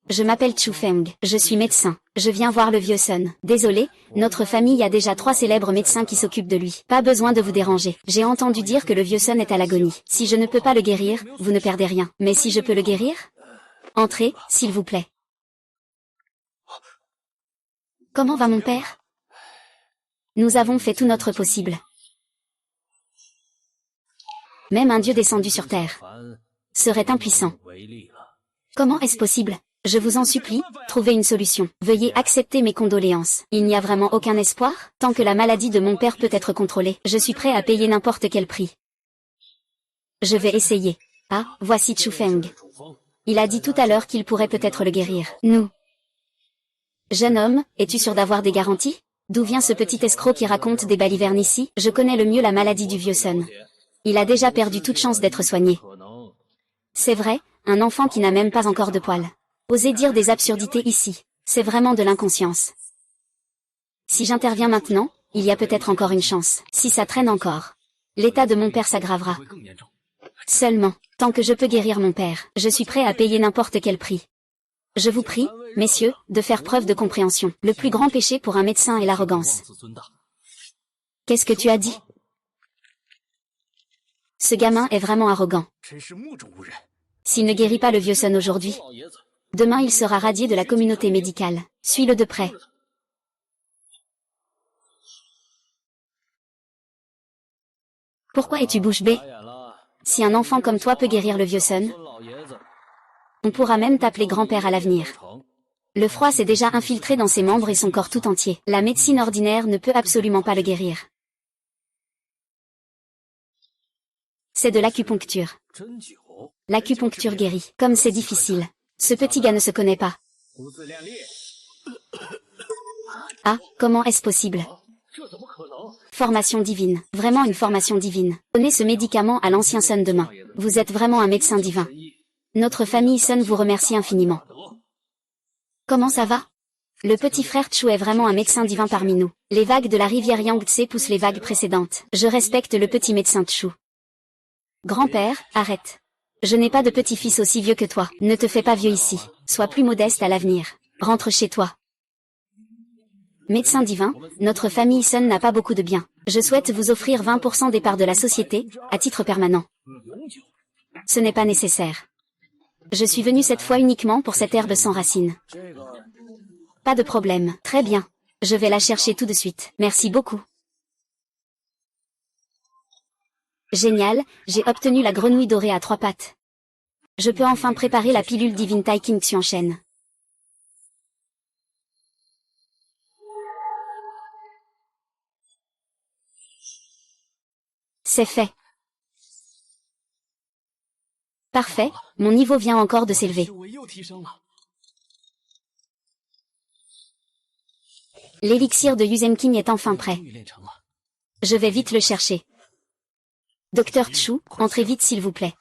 A: Je m'appelle Chu Feng, je suis médecin. Je viens voir le vieux Sun. Désolé, notre famille a déjà 3 célèbres médecins qui s'occupent de lui. Pas besoin de vous déranger. J'ai entendu dire que le vieux Sun est à l'agonie. Si je ne peux pas le guérir, vous ne perdez rien. Mais si je peux le guérir? Entrez, s'il vous plaît. Comment va mon père? Nous avons fait tout notre possible. Même un dieu descendu sur terre serait impuissant. Comment est-ce possible? Je vous en supplie, trouvez une solution. Veuillez accepter mes condoléances. Il n'y a vraiment aucun espoir? Tant que la maladie de mon père peut être contrôlée, je suis prêt à payer n'importe quel prix. Je vais essayer. Ah, voici Chu Feng. Il a dit tout à l'heure qu'il pourrait peut-être le guérir. Nous. Jeune homme, es-tu sûr d'avoir des garanties? D'où vient ce petit escroc qui raconte des balivernes ici? Je connais le mieux la maladie du vieux Sun. Il a déjà perdu toute chance d'être soigné. C'est vrai, un enfant qui n'a même pas encore de poils. Osez dire des absurdités ici. C'est vraiment de l'inconscience. Si j'interviens maintenant, il y a peut-être encore une chance. Si ça traîne encore, l'état de mon père s'aggravera. Seulement, tant que je peux guérir mon père, je suis prêt à payer n'importe quel prix. Je vous prie, messieurs, de faire preuve de compréhension. Le plus grand péché pour un médecin est l'arrogance. Qu'est-ce que tu as dit? Ce gamin est vraiment arrogant. S'il ne guérit pas le vieux Sun aujourd'hui, demain il sera radié de la communauté médicale. Suis-le de près. Pourquoi es-tu bouche bée? Si un enfant comme toi peut guérir le vieux Sun, on pourra même t'appeler grand-père à l'avenir. Le froid s'est déjà infiltré dans ses membres et son corps tout entier. La médecine ordinaire ne peut absolument pas le guérir. C'est de l'acupuncture. L'acupuncture guérit. Comme c'est difficile. Ce petit gars ne se connaît pas. Ah, comment est-ce possible? Formation divine. Vraiment une formation divine. Donnez ce médicament à l'ancien Sun demain. Vous êtes vraiment un médecin divin. Notre famille Sun vous remercie infiniment. Comment ça va? Le petit frère Chu est vraiment un médecin divin parmi nous. Les vagues de la rivière Yangtze poussent les vagues précédentes. Je respecte le petit médecin Chu. Grand-père, arrête. Je n'ai pas de petit-fils aussi vieux que toi. Ne te fais pas vieux ici. Sois plus modeste à l'avenir. Rentre chez toi. Médecin divin, notre famille Sun n'a pas beaucoup de biens. Je souhaite vous offrir 20% des parts de la société, à titre permanent. Ce n'est pas nécessaire. Je suis venu cette fois uniquement pour cette herbe sans racines. Pas de problème. Très bien. Je vais la chercher tout de suite. Merci beaucoup. Génial, j'ai obtenu la grenouille dorée à 3 pattes. Je peux enfin préparer la pilule divine Tai King Xuan Shen. C'est fait. Parfait, mon niveau vient encore de s'élever. L'élixir de Yuzhen est enfin prêt. Je vais vite le chercher. Docteur Chu, entrez vite s'il vous plaît.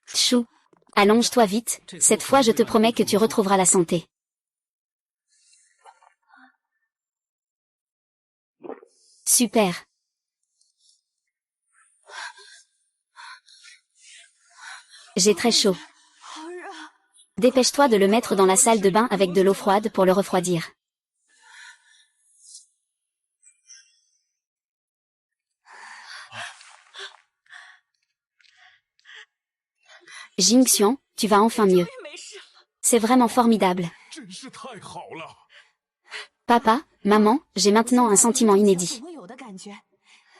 A: Chu, allonge-toi vite, cette fois je te promets que tu retrouveras la santé. Super. J'ai très chaud. Dépêche-toi de le mettre dans la salle de bain avec de l'eau froide pour le refroidir. Jingxian, tu vas enfin mieux. C'est vraiment formidable. Papa, maman, j'ai maintenant un sentiment inédit.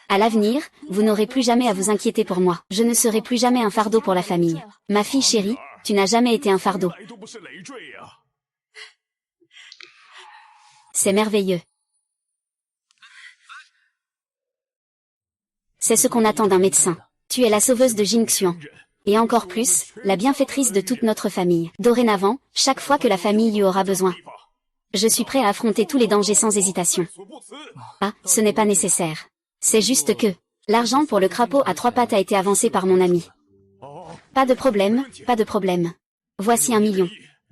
A: À l'avenir, vous n'aurez plus jamais à vous inquiéter pour moi. Je ne serai plus jamais un fardeau pour la famille. Ma fille chérie, tu n'as jamais été un fardeau. C'est merveilleux. C'est ce qu'on attend d'un médecin. Tu es la sauveuse de Jingxian. Et encore plus, la bienfaitrice de toute notre famille. Dorénavant, chaque fois que la famille y aura besoin, je suis prêt à affronter tous les dangers sans hésitation. Ah, ce n'est pas nécessaire. C'est juste que l'argent pour le crapaud à 3 pattes a été avancé par mon ami. Pas de problème, pas de problème. Voici 1 million.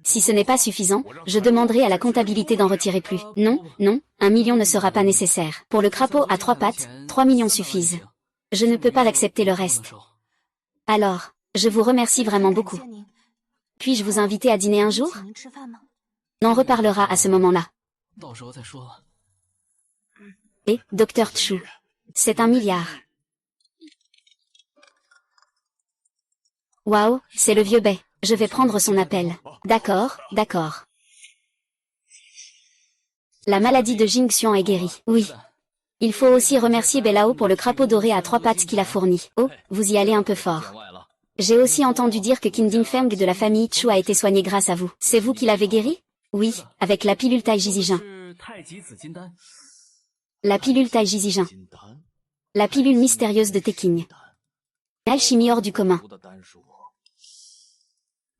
A: Si ce n'est pas suffisant, je demanderai à la comptabilité d'en retirer plus. Non, non, 1 million ne sera pas nécessaire. Pour le crapaud à 3 pattes, 3 millions suffisent. Je ne peux pas l'accepter le reste. Alors, je vous remercie vraiment beaucoup. Puis-je vous inviter à dîner un jour? On en reparlera à ce moment-là. Et, Dr. Chu. C'est 1 milliard. Waouh, c'est le vieux Bai. Je vais prendre son appel. D'accord, d'accord. La maladie de Jing Xian est guérie. Oui. Il faut aussi remercier Belao pour le crapaud doré à 3 pattes qu'il a fourni. Oh, vous y allez un peu fort. J'ai aussi entendu dire que Qin Dingfeng de la famille Chu a été soigné grâce à vous. C'est vous qui l'avez guéri? Oui, avec la pilule Taijizijin. La pilule Taijizijin. La pilule mystérieuse de Teking. Alchimie hors du commun.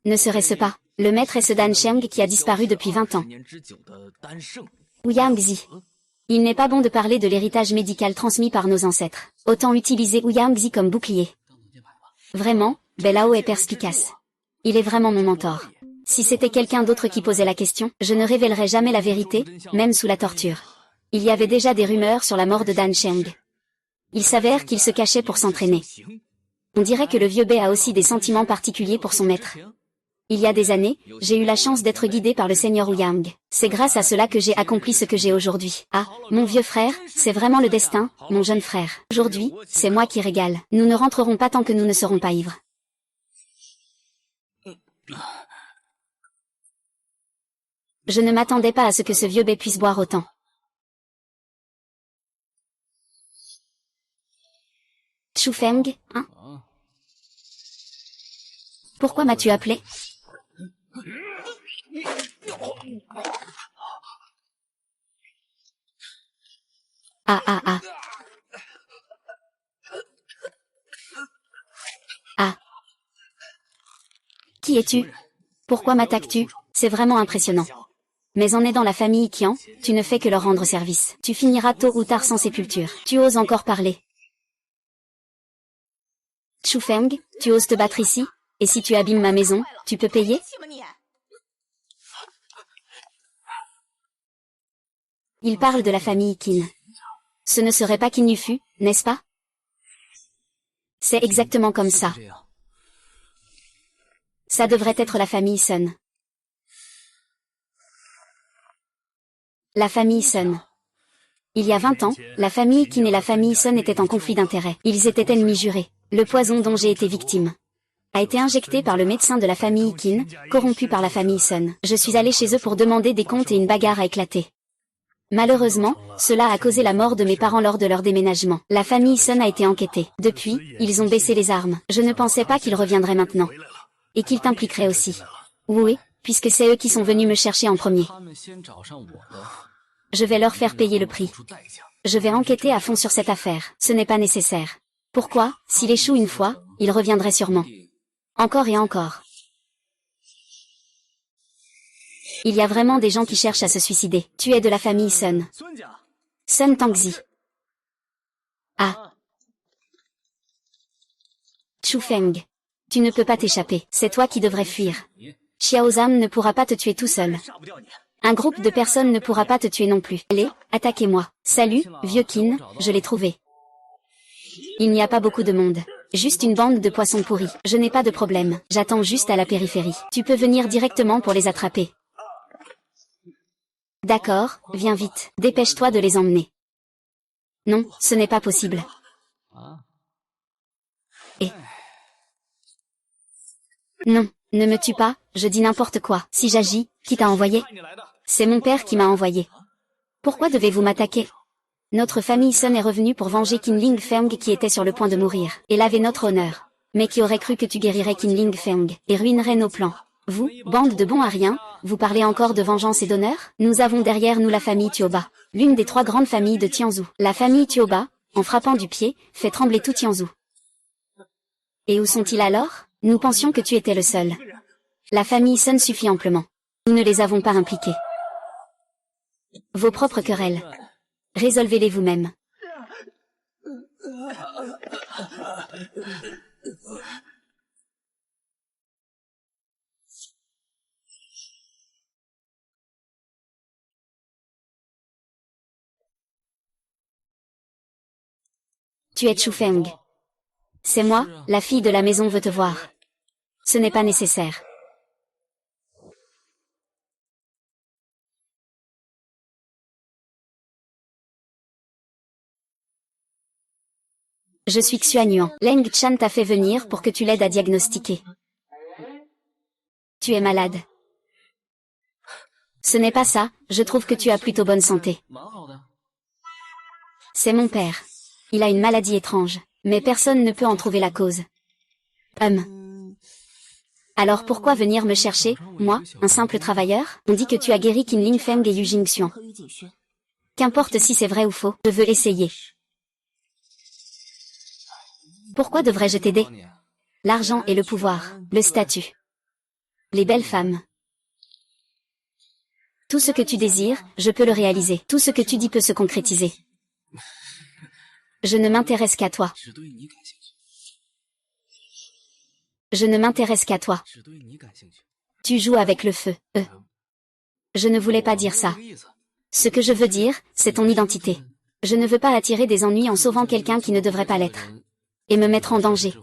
A: Ne serait-ce pas le maître est ce Dan Sheng qui a disparu depuis 20 ans. Ouyang-zi. Il n'est pas bon de parler de l'héritage médical transmis par nos ancêtres. Autant utiliser Ouyang-zi comme bouclier. Vraiment, Belao est perspicace. Il est vraiment mon mentor. Si c'était quelqu'un d'autre qui posait la question, je ne révélerais jamais la vérité, même sous la torture. Il y avait déjà des rumeurs sur la mort de Dan Sheng. Il s'avère qu'il se cachait pour s'entraîner. On dirait que le vieux Bai a aussi des sentiments particuliers pour son maître. Il y a des années, j'ai eu la chance d'être guidé par le seigneur Ouyang. C'est grâce à cela que j'ai accompli ce que j'ai aujourd'hui. Ah, mon vieux frère, c'est vraiment le destin, mon jeune frère. Aujourd'hui, c'est moi qui régale. Nous ne rentrerons pas tant que nous ne serons pas ivres. Je ne m'attendais pas à ce que ce vieux Bai puisse boire autant. Chu Feng, hein? Pourquoi m'as-tu appelé? Ah ah ah. Ah. Qui es-tu? Pourquoi m'attaques-tu? C'est vraiment impressionnant. Mais en aidant la famille Qian, tu ne fais que leur rendre service. Tu finiras tôt ou tard sans sépulture. Tu oses encore parler. Chu Feng, tu oses te battre ici? Et si tu abîmes ma maison, tu peux payer? Il parle de la famille Qin. Ce ne serait pas Qin Yufu, n'est-ce pas? C'est exactement comme ça. Ça devrait être la famille Sun. La famille Sun. Il y a 20 ans, la famille Qin et la famille Sun étaient en conflit d'intérêts. Ils étaient ennemis jurés. Le poison dont j'ai été victime a été injecté par le médecin de la famille Qin, corrompu par la famille Sun. Je suis allé chez eux pour demander des comptes et une bagarre a éclaté. Malheureusement, cela a causé la mort de mes parents lors de leur déménagement. La famille Sun a été enquêtée. Depuis, ils ont baissé les armes. Je ne pensais pas qu'ils reviendraient maintenant. Et qu'ils t'impliqueraient aussi. Oui, puisque c'est eux qui sont venus me chercher en premier. Je vais leur faire payer le prix. Je vais enquêter à fond sur cette affaire. Ce n'est pas nécessaire. Pourquoi, s'il échoue une fois, il reviendrait sûrement. Encore et encore. Il y a vraiment des gens qui cherchent à se suicider. Tu es de la famille Sun. Sun Tangzi. Ah. Chu Feng. Tu ne peux pas t'échapper. C'est toi qui devrais fuir. Xiao Zhan ne pourra pas te tuer tout seul. Un groupe de personnes ne pourra pas te tuer non plus. Allez, attaquez-moi. Salut, vieux Qin, je l'ai trouvé. Il n'y a pas beaucoup de monde. Juste une bande de poissons pourris. Je n'ai pas de problème. J'attends juste à la périphérie. Tu peux venir directement pour les attraper. D'accord, viens vite. Dépêche-toi de les emmener. Non, ce n'est pas possible. Et... Non, ne me tue pas, je dis n'importe quoi. Si j'agis, qui t'a envoyé? C'est mon père qui m'a envoyé. Pourquoi devez-vous m'attaquer? Notre famille Sun est revenue pour venger Qin Ling Feng qui était sur le point de mourir, et laver notre honneur. Mais qui aurait cru que tu guérirais Qin Ling Feng, et ruinerais nos plans? Vous, bande de bons à rien, vous parlez encore de vengeance et d'honneur? Nous avons derrière nous la famille Tuoba, l'une des 3 grandes familles de Tianzhou. La famille Tuoba, en frappant du pied, fait trembler tout Tianzhou. Et où sont-ils alors? Nous pensions que tu étais le seul. La famille Sun suffit amplement. Nous ne les avons pas impliqués. Vos propres querelles. Résolvez-les vous-même. Tu es Chu Feng. C'est moi, la fille de la maison veut te voir. Ce n'est pas nécessaire. Je suis Xuan Yuan. Leng Chan t'a fait venir pour que tu l'aides à diagnostiquer. Tu es malade. Ce n'est pas ça, je trouve que tu as plutôt bonne santé. C'est mon père. Il a une maladie étrange, mais personne ne peut en trouver la cause. Alors pourquoi venir me chercher, moi, un simple travailleur? On dit que tu as guéri Qin Lingfeng et Yu Jingxian. Qu'importe si c'est vrai ou faux, je veux essayer. Pourquoi devrais-je t'aider? L'argent et le pouvoir, le statut. Les belles femmes. Tout ce que tu désires, je peux le réaliser. Tout ce que tu dis peut se concrétiser. Je ne m'intéresse qu'à toi. Je ne m'intéresse qu'à toi. Tu joues avec le feu. Je ne voulais pas dire ça. Ce que je veux dire, c'est ton identité. Je ne veux pas attirer des ennuis en sauvant quelqu'un qui ne devrait pas l'être. Et me mettre en danger.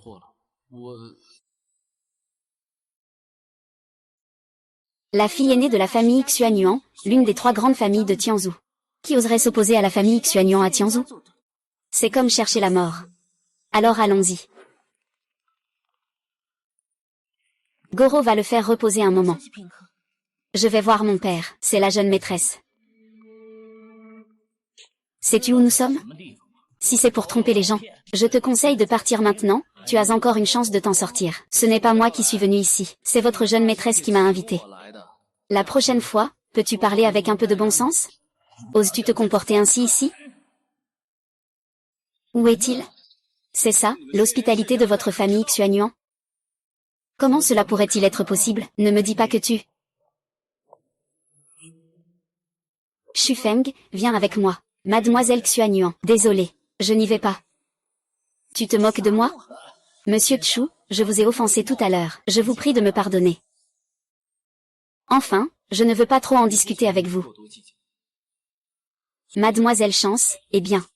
A: La fille aînée de la famille Xuan Yuan, l'une des 3 grandes familles de Tianzhou. Qui oserait s'opposer à la famille Xuan Yuan à Tianzhou? C'est comme chercher la mort. Alors allons-y. Goro va le faire reposer un moment. Je vais voir mon père, c'est la jeune maîtresse. Sais-tu où nous sommes? Si c'est pour tromper les gens, je te conseille de partir maintenant, tu as encore une chance de t'en sortir. Ce n'est pas moi qui suis venu ici, c'est votre jeune maîtresse qui m'a invité. La prochaine fois, peux-tu parler avec un peu de bon sens? Oses-tu te comporter ainsi ici? Où est-il? C'est ça, l'hospitalité de votre famille Xuan Yuan? Comment cela pourrait-il être possible? Ne me dis pas que tu... Xu Feng, viens avec moi. Mademoiselle Xuan Yuan, désolé, je n'y vais pas. Tu te moques de moi? Monsieur Chu, je vous ai offensé tout à l'heure, je vous prie de me pardonner. Enfin, je ne veux pas trop en discuter avec vous. Mademoiselle Chance, eh bien.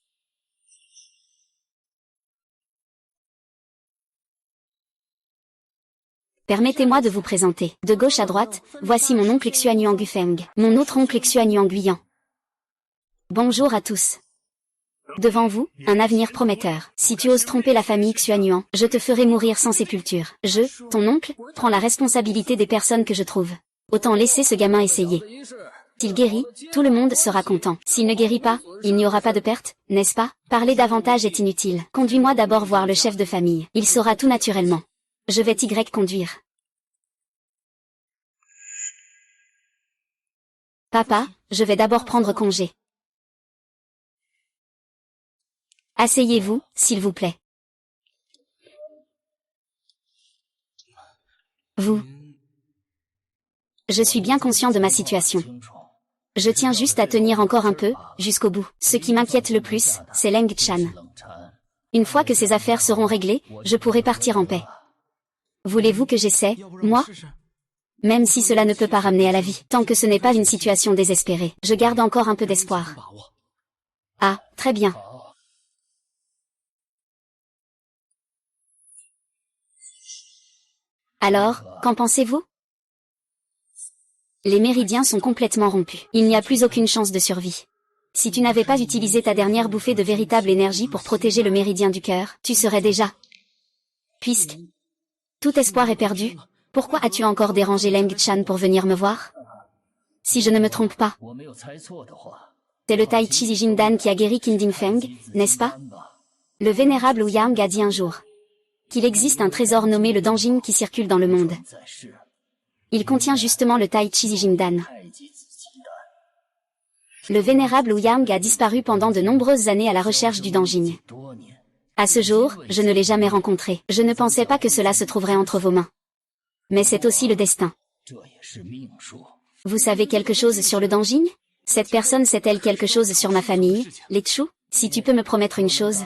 A: Permettez-moi de vous présenter. De gauche à droite, voici mon oncle Xuan Yuan Gufeng, mon autre oncle Xuan Yuan Guiyan. Bonjour à tous. Devant vous, un avenir prometteur. Si tu oses tromper la famille Xuan Yuan, je te ferai mourir sans sépulture. Je, ton oncle, prends la responsabilité des personnes que je trouve. Autant laisser ce gamin essayer. S'il guérit, tout le monde sera content. S'il ne guérit pas, il n'y aura pas de perte, n'est-ce pas? Parler davantage est inutile. Conduis-moi d'abord voir le chef de famille. Il saura tout naturellement. Je vais conduire. Papa, je vais d'abord prendre congé. Asseyez-vous, s'il vous plaît. Vous. Je suis bien conscient de ma situation. Je tiens juste à tenir encore un peu, jusqu'au bout. Ce qui m'inquiète le plus, c'est Leng Chan. Une fois que ces affaires seront réglées, je pourrai partir en paix. Voulez-vous que j'essaie, moi? Même si cela ne peut pas ramener à la vie, tant que ce n'est pas une situation désespérée, je garde encore un peu d'espoir. Ah, très bien. Alors, qu'en pensez-vous? Les méridiens sont complètement rompus. Il n'y a plus aucune chance de survie. Si tu n'avais pas utilisé ta dernière bouffée de véritable énergie pour protéger le méridien du cœur, tu serais déjà... Puisque tout espoir est perdu, pourquoi as-tu encore dérangé Leng Chan pour venir me voir? Si je ne me trompe pas, c'est le Tai Chi Jindan qui a guéri Qin Dingfeng, n'est-ce pas? Le vénérable Wu Yang a dit un jour qu'il existe un trésor nommé le Danjing qui circule dans le monde. Il contient justement le Tai Chi Jindan. Le vénérable Wu Yang a disparu pendant de nombreuses années à la recherche du Danjing. À ce jour, je ne l'ai jamais rencontré. Je ne pensais pas que cela se trouverait entre vos mains. Mais c'est aussi le destin. Vous savez quelque chose sur le Danjing? Cette personne sait-elle quelque chose sur ma famille, les Chu? Si tu peux me promettre une chose,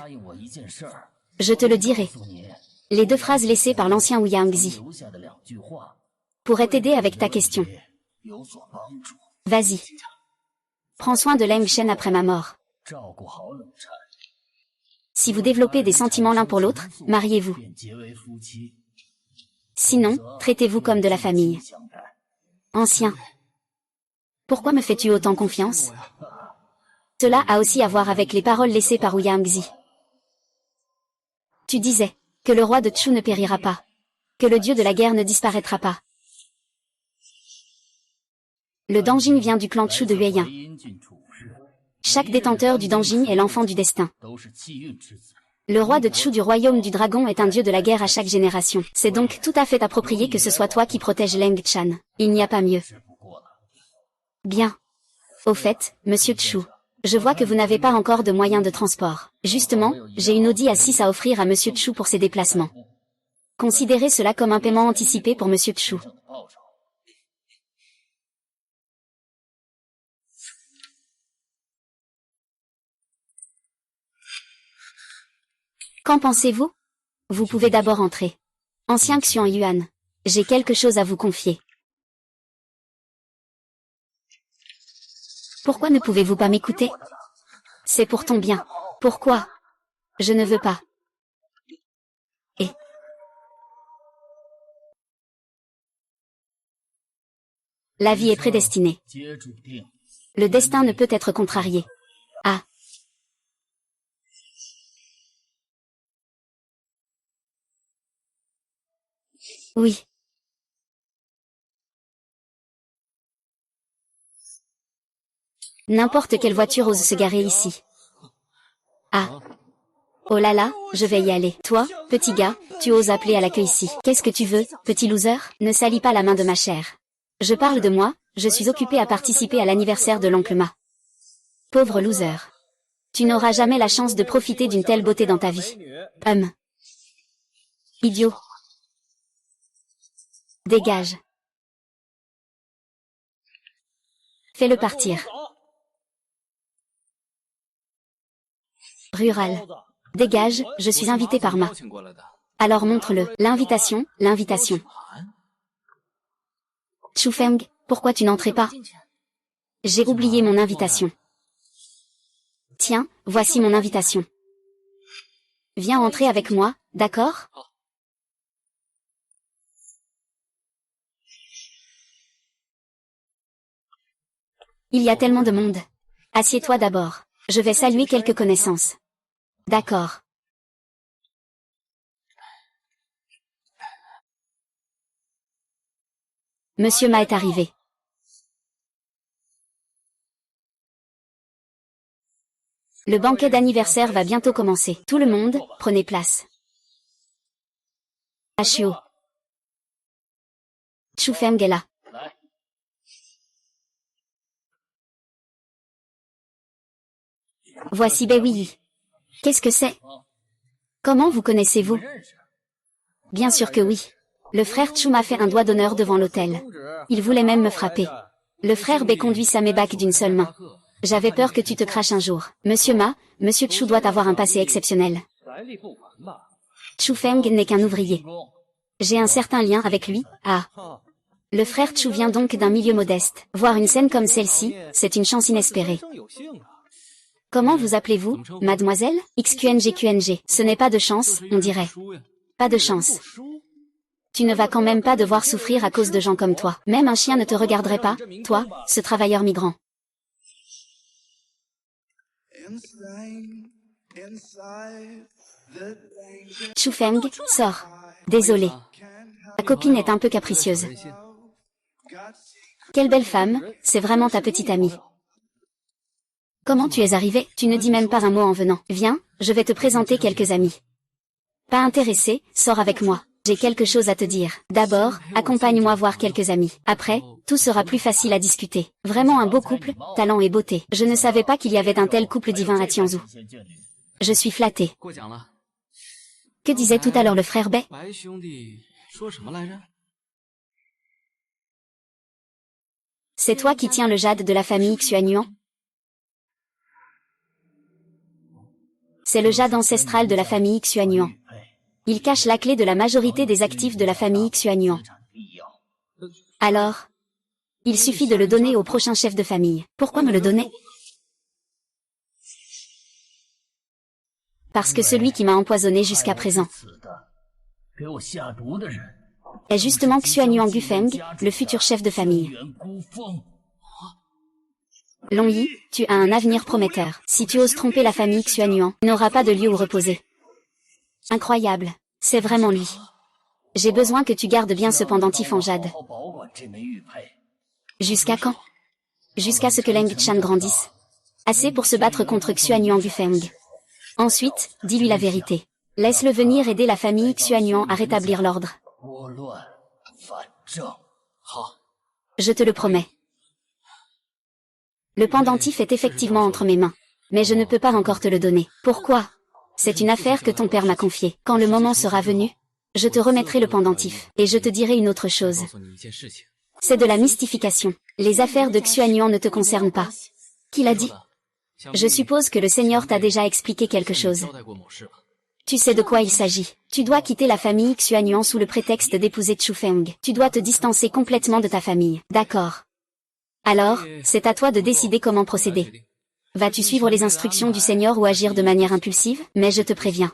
A: je te le dirai. Les 2 phrases laissées par l'ancien Wu Yangzi pourraient t'aider avec ta question. Vas-y. Prends soin de Leng Shen après ma mort. Si vous développez des sentiments l'un pour l'autre, mariez-vous. Sinon, traitez-vous comme de la famille. Ancien. Pourquoi me fais-tu autant confiance? Cela a aussi à voir avec les paroles laissées par Ouyang-Zi. Tu disais que le roi de Chu ne périra pas, que le dieu de la guerre ne disparaîtra pas. Le Danjing vient du clan Chu de Yueyin. Chaque détenteur du Danjing est l'enfant du destin. Le roi de Chu du royaume du dragon est un dieu de la guerre à chaque génération. C'est donc tout à fait approprié que ce soit toi qui protèges Leng Chan. Il n'y a pas mieux. Bien. Au fait, monsieur Chu, je vois que vous n'avez pas encore de moyens de transport. Justement, j'ai une Audi A6 à offrir à monsieur Chu pour ses déplacements. Considérez cela comme un paiement anticipé pour monsieur Chu. Qu'en pensez-vous? Vous pouvez d'abord entrer. Ancien Xuan Yuan, j'ai quelque chose à vous confier. Pourquoi ne pouvez-vous pas m'écouter? C'est pour ton bien. Pourquoi? Je ne veux pas. Et la vie est prédestinée. Le destin ne peut être contrarié. Ah. Oui. N'importe quelle voiture ose se garer ici. Ah. Oh là là, je vais y aller. Toi, petit gars, tu oses appeler à l'accueil ici. Qu'est-ce que tu veux, petit loser? Ne salis pas la main de ma chère. Je parle de moi, je suis occupé à participer à l'anniversaire de l'oncle Ma. Pauvre loser. Tu n'auras jamais la chance de profiter d'une telle beauté dans ta vie. Idiot. Dégage. Fais-le partir. Rural. Dégage, je suis invité par Ma. Alors montre-le. L'invitation, l'invitation. Chu Feng, pourquoi tu n'entrais pas? J'ai oublié mon invitation. Tiens, voici mon invitation. Viens entrer avec moi, d'accord? Il y a tellement de monde. Assieds-toi d'abord. Je vais saluer quelques connaissances. D'accord. Monsieur Ma est arrivé. Le banquet d'anniversaire va bientôt commencer. Tout le monde, prenez place. Ashio. Chu Feng est là. Voici Bai Yi. Qu'est-ce que c'est? Comment vous connaissez-vous? Bien sûr que oui. Le frère Chu m'a fait un doigt d'honneur devant l'autel. Il voulait même me frapper. Le frère Bai conduit sa Maybach d'une seule main. J'avais peur que tu te craches un jour. Monsieur Ma, monsieur Chu doit avoir un passé exceptionnel. Chu Feng n'est qu'un ouvrier. J'ai un certain lien avec lui, ah. Le frère Chu vient donc d'un milieu modeste. Voir une scène comme celle-ci, c'est une chance inespérée. Comment vous appelez-vous, mademoiselle? XQNGQNG. Ce n'est pas de chance, on dirait. Pas de chance. Tu ne vas quand même pas devoir souffrir à cause de gens comme toi. Même un chien ne te regarderait pas, toi, ce travailleur migrant. Chu Feng, sors. Désolé. Ta copine est un peu capricieuse. Quelle belle femme, c'est vraiment ta petite amie. Comment tu es arrivé? Tu ne dis même pas un mot en venant. Viens, je vais te présenter quelques amis. Pas intéressé, sors avec moi. J'ai quelque chose à te dire. D'abord, accompagne-moi voir quelques amis. Après, tout sera plus facile à discuter. Vraiment un beau couple, talent et beauté. Je ne savais pas qu'il y avait un tel couple divin à Tianzhou. Je suis flatté. Que disait tout à l'heure le frère Bai? C'est toi qui tiens le jade de la famille Xuanyuan? C'est le jade ancestral de la famille Xuanyuan. Il cache la clé de la majorité des actifs de la famille Xuanyuan. Alors, il suffit de le donner au prochain chef de famille. Pourquoi me le donner? Parce que celui qui m'a empoisonné jusqu'à présent est justement Xuanyuan Gufeng, le futur chef de famille. Long Yi, tu as un avenir prometteur. Si tu oses tromper la famille Xuanyuan, tu n'auras pas de lieu où reposer. Incroyable, c'est vraiment lui. J'ai besoin que tu gardes bien ce pendentif en jade. Jusqu'à quand? Jusqu'à ce que Leng Chan grandisse. Assez pour se battre contre Xuanyuan Gufeng. Ensuite, dis-lui la vérité. Laisse-le venir aider la famille Xuanyuan à rétablir l'ordre. Je te le promets. Le pendentif est effectivement entre mes mains, mais je ne peux pas encore te le donner. Pourquoi? C'est une affaire que ton père m'a confiée. Quand le moment sera venu, je te remettrai le pendentif, et je te dirai une autre chose. C'est de la mystification. Les affaires de Xuanyuan ne te concernent pas. Qui l'a dit? Je suppose que le Seigneur t'a déjà expliqué quelque chose. Tu sais de quoi il s'agit. Tu dois quitter la famille Xuanyuan sous le prétexte d'épouser Chu Feng. Tu dois te distancer complètement de ta famille. D'accord. Alors, c'est à toi de décider comment procéder. Vas-tu suivre les instructions du Seigneur ou agir de manière impulsive? Mais je te préviens.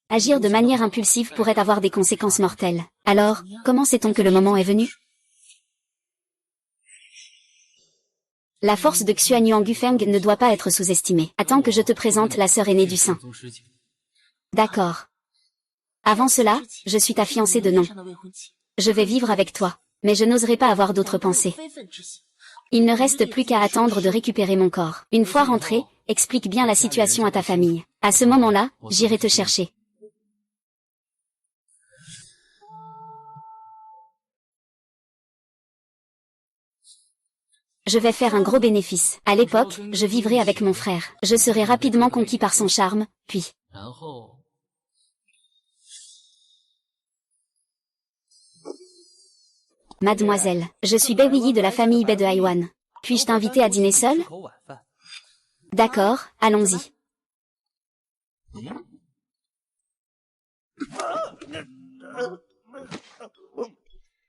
A: Agir de manière impulsive pourrait avoir des conséquences mortelles. Alors, comment sait-on que le moment est venu? La force de Xuanyuan Gufeng ne doit pas être sous-estimée. Attends que je te présente la sœur aînée du Saint. D'accord. Avant cela, je suis ta fiancée de nom. Je vais vivre avec toi, mais je n'oserai pas avoir d'autres pensées. Il ne reste plus qu'à attendre de récupérer mon corps. Une fois rentré, explique bien la situation à ta famille. À ce moment-là, j'irai te chercher. Je vais faire un gros bénéfice. À l'époque, je vivrai avec mon frère. Je serai rapidement conquis par son charme, puis... Mademoiselle, je suis Beiyi de la famille Bei de Haiwan. Puis-je t'inviter à dîner seul? D'accord, allons-y.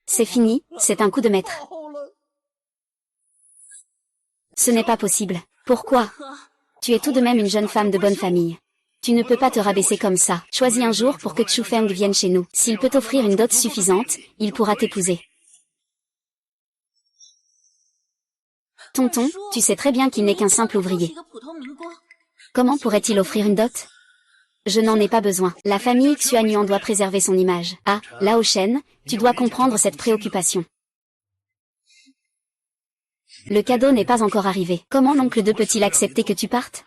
A: C'est fini, c'est un coup de maître. Ce n'est pas possible. Pourquoi? Tu es tout de même une jeune femme de bonne famille. Tu ne peux pas te rabaisser comme ça. Choisis un jour pour que Chu Feng vienne chez nous. S'il peut t'offrir une dot suffisante, il pourra t'épouser. Tonton, tu sais très bien qu'il n'est qu'un simple ouvrier. Comment pourrait-il offrir une dot? Je n'en ai pas besoin. La famille Xuanyuan doit préserver son image. Ah, Lao Shen, tu dois comprendre cette préoccupation. Le cadeau n'est pas encore arrivé. Comment l'oncle de peut-il accepter que tu partes?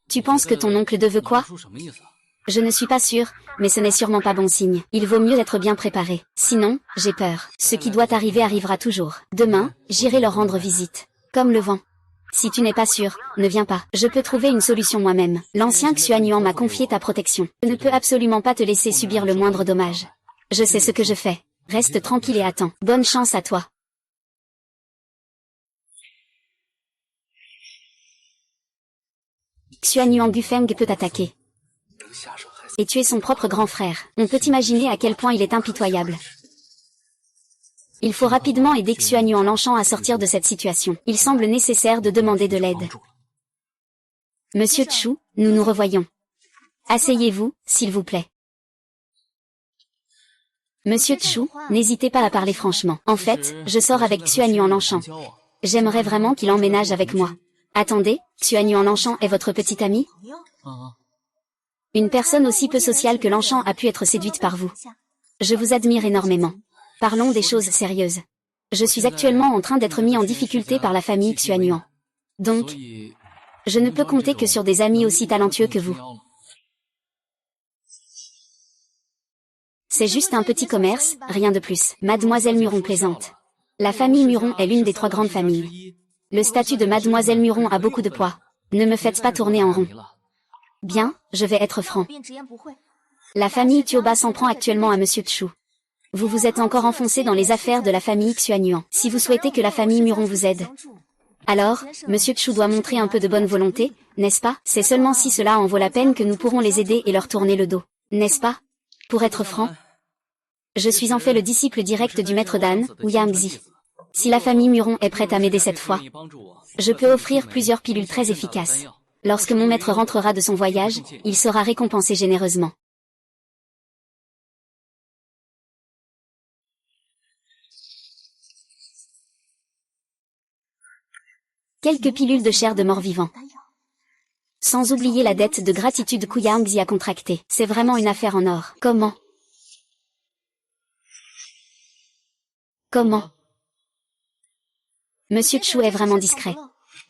A: Tu penses que ton oncle de veut quoi? Je ne suis pas sûre, mais ce n'est sûrement pas bon signe. Il vaut mieux être bien préparé. Sinon, j'ai peur. Ce qui doit arriver arrivera toujours. Demain, j'irai leur rendre visite. Comme le vent. Si tu n'es pas sûr, ne viens pas. Je peux trouver une solution moi-même. L'ancien Xuanyuan m'a confié ta protection. Je ne peux absolument pas te laisser subir le moindre dommage. Je sais ce que je fais. Reste tranquille et attends. Bonne chance à toi. Xuanyuan Gufeng peut attaquer. Et tuer son propre grand frère. On peut imaginer à quel point il est impitoyable. Il faut rapidement aider Xuanyuan Lanchang à sortir de cette situation. Il semble nécessaire de demander de l'aide. Monsieur Chu, nous nous revoyons. Asseyez-vous, s'il vous plaît. Monsieur Chu, n'hésitez pas à parler franchement. En fait, je sors avec Xuanyuan Lanchang. J'aimerais vraiment qu'il emménage avec moi. Attendez, Xuanyuan Lanchang est votre petit ami? Une personne aussi peu sociale que Lanchang a pu être séduite par vous. Je vous admire énormément. Parlons des choses sérieuses. Je suis actuellement en train d'être mis en difficulté par la famille Xuanyuan. Donc, je ne peux compter que sur des amis aussi talentueux que vous. C'est juste un petit commerce, rien de plus. Mademoiselle Muron plaisante. La famille Muron est l'une des 3 grandes familles. Le statut de Mademoiselle Muron a beaucoup de poids. Ne me faites pas tourner en rond. Bien, je vais être franc. La famille Tioba s'en prend actuellement à Monsieur Chu. Vous vous êtes encore enfoncé dans les affaires de la famille Xuanyuan. Si vous souhaitez que la famille Muron vous aide, alors, Monsieur Chu doit montrer un peu de bonne volonté, n'est-ce pas? C'est seulement si cela en vaut la peine que nous pourrons les aider et leur tourner le dos, n'est-ce pas? Pour être franc, je suis en fait le disciple direct du maître Dan, Ouyang Zi. Si la famille Muron est prête à m'aider cette fois, je peux offrir plusieurs pilules très efficaces. Lorsque mon maître rentrera de son voyage, il sera récompensé généreusement. Quelques pilules de chair de mort-vivant. Sans oublier la dette de gratitude qu'Ouyang a contractée. C'est vraiment une affaire en or. Comment? Monsieur Chu est vraiment discret.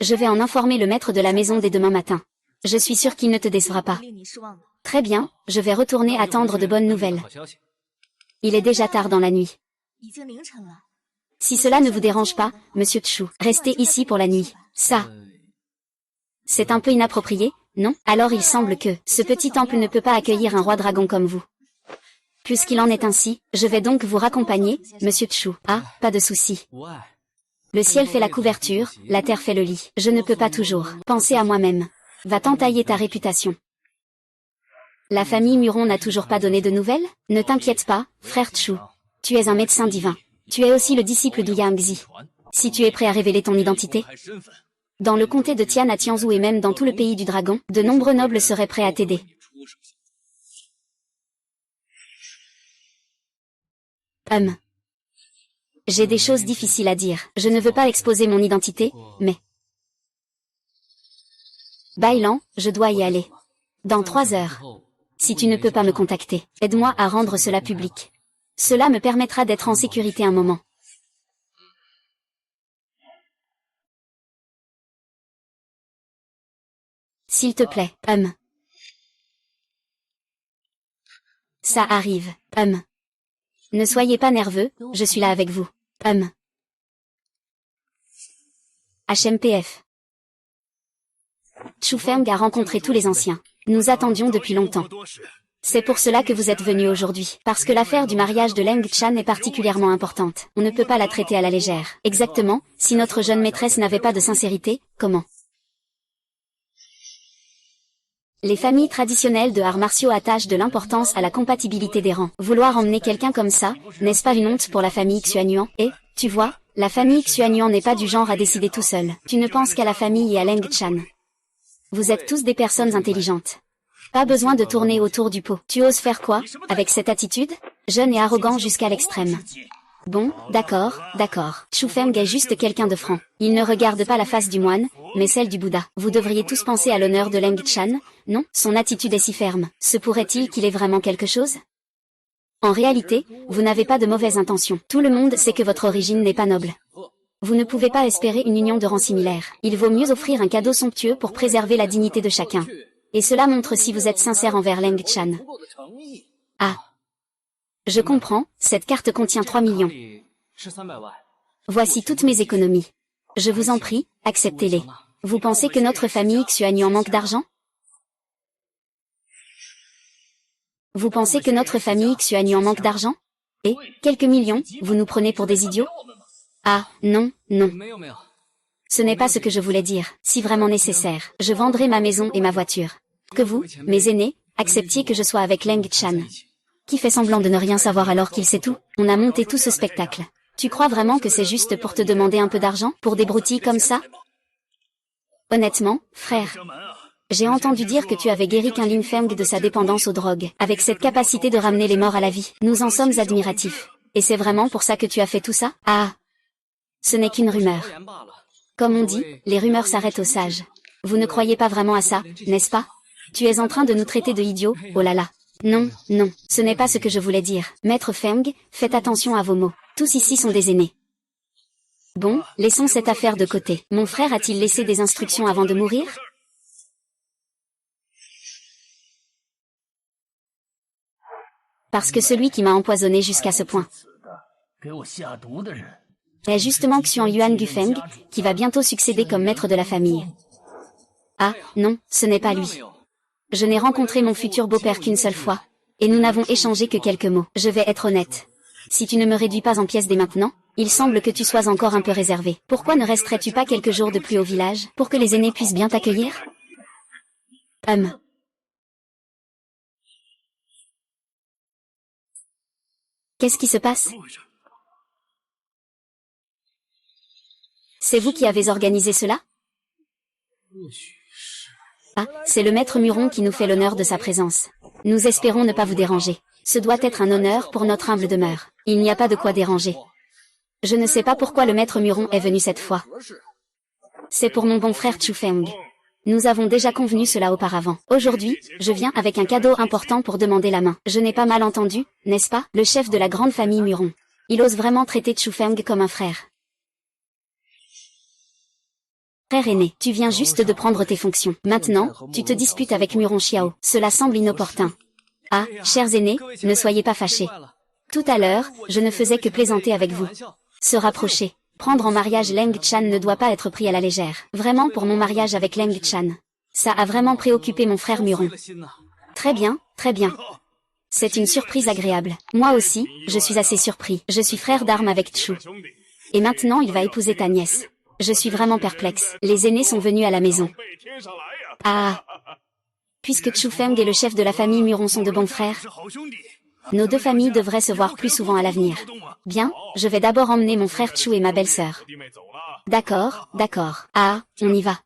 A: Je vais en informer le maître de la maison dès demain matin. Je suis sûr qu'il ne te décevra pas. Très bien, je vais retourner attendre de bonnes nouvelles. Il est déjà tard dans la nuit. Si cela ne vous dérange pas, Monsieur Chu, restez ici pour la nuit. Ça, c'est un peu inapproprié, non? Alors il semble que ce petit temple ne peut pas accueillir un roi dragon comme vous. Puisqu'il en est ainsi, je vais donc vous raccompagner, Monsieur Chu. Ah, pas de souci. Le ciel fait la couverture, la terre fait le lit. Je ne peux pas toujours penser à moi-même. Va t'entailler ta réputation. La famille Muron n'a toujours pas donné de nouvelles? Ne t'inquiète pas, frère Chu. Tu es un médecin divin. Tu es aussi le disciple d'Ouyang-Zi. Si tu es prêt à révéler ton identité. Dans le comté de Tian à Tianzhou et même dans tout le pays du dragon, de nombreux nobles seraient prêts à t'aider. J'ai des choses difficiles à dire. Je ne veux pas exposer mon identité, mais... Bailan, je dois y aller. Dans 3 heures. Si tu ne peux pas me contacter, aide-moi à rendre cela public. Cela me permettra d'être en sécurité un moment. S'il te plaît, Ça arrive, Ne soyez pas nerveux, je suis là avec vous. HMPF. Chu Feng a rencontré tous les anciens. Nous attendions depuis longtemps. C'est pour cela que vous êtes venu aujourd'hui. Parce que l'affaire du mariage de Leng Chan est particulièrement importante. On ne peut pas la traiter à la légère. Exactement, si notre jeune maîtresse n'avait pas de sincérité, comment? Les familles traditionnelles de arts martiaux attachent de l'importance à la compatibilité des rangs. Vouloir emmener quelqu'un comme ça, n'est-ce pas une honte pour la famille Xuanyuan? Et, tu vois, la famille Xuanyuan n'est pas du genre à décider tout seul. Tu ne penses qu'à la famille et à Leng Chan. Vous êtes tous des personnes intelligentes. Pas besoin de tourner autour du pot. Tu oses faire quoi, avec cette attitude? Jeune et arrogant jusqu'à l'extrême. Bon, d'accord. Chu Feng est juste quelqu'un de franc. Il ne regarde pas la face du moine, mais celle du Bouddha. Vous devriez tous penser à l'honneur de Leng Chan, non? Son attitude est si ferme. Se pourrait-il qu'il ait vraiment quelque chose? En réalité, vous n'avez pas de mauvaises intentions. Tout le monde sait que votre origine n'est pas noble. Vous ne pouvez pas espérer une union de rang similaire. Il vaut mieux offrir un cadeau somptueux pour préserver la dignité de chacun. Et cela montre si vous êtes sincère envers Leng Chan. Ah. Je comprends, cette carte contient 3 millions. Voici toutes mes économies. Je vous en prie, acceptez-les. Vous pensez que notre famille Xuanyuan manque d'argent? Vous pensez que notre famille Xuanyuan manque d'argent? Et, quelques millions, vous nous prenez pour des idiots? Ah, non. Ce n'est pas ce que je voulais dire. Si vraiment nécessaire, je vendrai ma maison et ma voiture. Que vous, mes aînés, acceptiez que je sois avec Leng Chan. Qui fait semblant de ne rien savoir alors qu'il sait tout? On a monté tout ce spectacle. Tu crois vraiment que c'est juste pour te demander un peu d'argent, pour des broutilles comme ça? Honnêtement, frère. J'ai entendu dire que tu avais guéri Qin Lin Feng de sa dépendance aux drogues, avec cette capacité de ramener les morts à la vie. Nous en sommes admiratifs. Et c'est vraiment pour ça que tu as fait tout ça? Ah! Ce n'est qu'une rumeur. Comme on dit, les rumeurs s'arrêtent aux sages. Vous ne croyez pas vraiment à ça, n'est-ce pas? Tu es en train de nous traiter de idiots, oh là là. Non, ce n'est pas ce que je voulais dire. Maître Feng, faites attention à vos mots. Tous ici sont des aînés. Bon, laissons cette affaire de côté. Mon frère a-t-il laissé des instructions avant de mourir? Parce que celui qui m'a empoisonné jusqu'à ce point est justement Xuan Yuan Gufeng, qui va bientôt succéder comme maître de la famille. Ah, non, ce n'est pas lui. Je n'ai rencontré mon futur beau-père qu'une seule fois, et nous n'avons échangé que quelques mots. Je vais être honnête. Si tu ne me réduis pas en pièces dès maintenant, il semble que tu sois encore un peu réservé. Pourquoi ne resterais-tu pas quelques jours de plus au village, pour que les aînés puissent bien t'accueillir? Qu'est-ce qui se passe? C'est vous qui avez organisé cela? Ah, c'est le maître Muron qui nous fait l'honneur de sa présence. Nous espérons ne pas vous déranger. Ce doit être un honneur pour notre humble demeure. Il n'y a pas de quoi déranger. Je ne sais pas pourquoi le maître Muron est venu cette fois. C'est pour mon bon frère Chu Feng. Nous avons déjà convenu cela auparavant. Aujourd'hui, je viens avec un cadeau important pour demander la main. Je n'ai pas mal entendu, n'est-ce pas, le chef de la grande famille Muron. Il ose vraiment traiter Chu Feng comme un frère. Frère aîné, tu viens juste de prendre tes fonctions. Maintenant, tu te disputes avec Muron Xiao. Cela semble inopportun. Ah, chers aînés, ne soyez pas fâchés. Tout à l'heure, je ne faisais que plaisanter avec vous. Se rapprocher. Prendre en mariage Leng Chan ne doit pas être pris à la légère. Vraiment pour mon mariage avec Leng Chan. Ça a vraiment préoccupé mon frère Muron. Très bien, très bien. C'est une surprise agréable. Moi aussi, je suis assez surpris. Je suis frère d'armes avec Chu. Et maintenant il va épouser ta nièce. Je suis vraiment perplexe. Les aînés sont venus à la maison. Ah. Puisque Chu Feng et le chef de la famille Muron sont de bons frères, nos deux familles devraient se voir plus souvent à l'avenir. Bien, je vais d'abord emmener mon frère Chu et ma belle-sœur. D'accord, d'accord. Ah, on y va.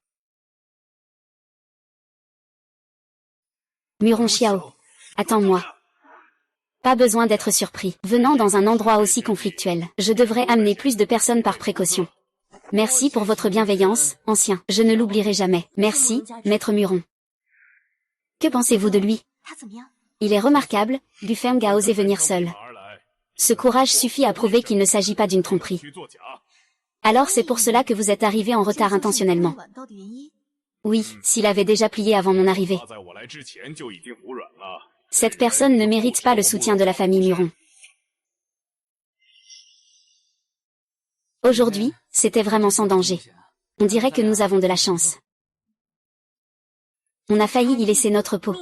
A: Muron Xiao. Attends-moi. Pas besoin d'être surpris. Venant dans un endroit aussi conflictuel, je devrais amener plus de personnes par précaution. Merci pour votre bienveillance, ancien. Je ne l'oublierai jamais. Merci, maître Muron. Que pensez-vous de lui? Il est remarquable, Du Feng a osé venir seul. Ce courage suffit à prouver qu'il ne s'agit pas d'une tromperie. Alors c'est pour cela que vous êtes arrivé en retard intentionnellement. Oui, s'il avait déjà plié avant mon arrivée. Cette personne ne mérite pas le soutien de la famille Muron. Aujourd'hui, c'était vraiment sans danger. On dirait que nous avons de la chance. On a failli y laisser notre peau.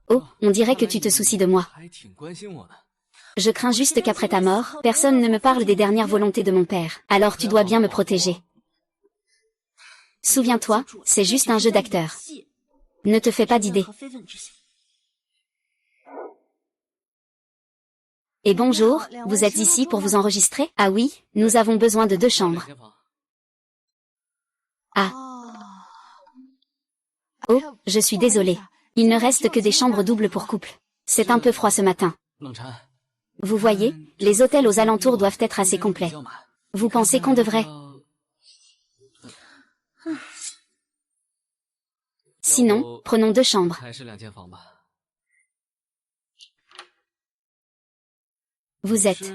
A: Oh, on dirait que tu te soucies de moi. Je crains juste qu'après ta mort, personne ne me parle des dernières volontés de mon père. Alors tu dois bien me protéger. Souviens-toi, c'est juste un jeu d'acteur. Ne te fais pas d'idées. Et bonjour, vous êtes ici pour vous enregistrer? Ah oui, nous avons besoin de 2 chambres. Ah. Oh, je suis désolée. Il ne reste que des chambres doubles pour couple. C'est un peu froid ce matin. Vous voyez, les hôtels aux alentours doivent être assez complets. Vous pensez qu'on devrait? Sinon, prenons 2 chambres. Vous êtes...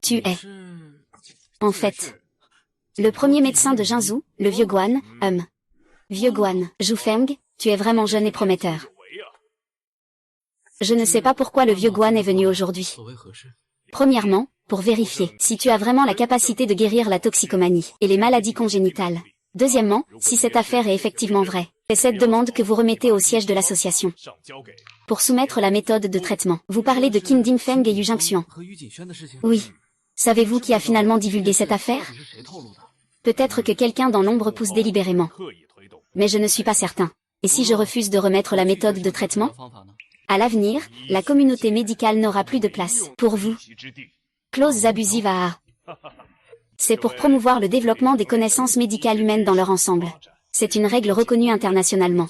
A: Tu es... En fait... Le premier médecin de Jinzhou, le vieux Guan, Vieux Guan, Zhu Feng, tu es vraiment jeune et prometteur. Je ne sais pas pourquoi le vieux Guan est venu aujourd'hui. Premièrement, pour vérifier si tu as vraiment la capacité de guérir la toxicomanie et les maladies congénitales. Deuxièmement, si cette affaire est effectivement vraie. C'est cette demande que vous remettez au siège de l'association. Pour soumettre la méthode de traitement. Vous parlez de Qin Dingfeng et Yu Jingxuan. Oui. Savez-vous qui a finalement divulgué cette affaire? Peut-être que quelqu'un dans l'ombre pousse délibérément. Mais je ne suis pas certain. Et si je refuse de remettre la méthode de traitement? À l'avenir, la communauté médicale n'aura plus de place. Pour vous. Clauses abusives à... C'est pour promouvoir le développement des connaissances médicales humaines dans leur ensemble. C'est une règle reconnue internationalement.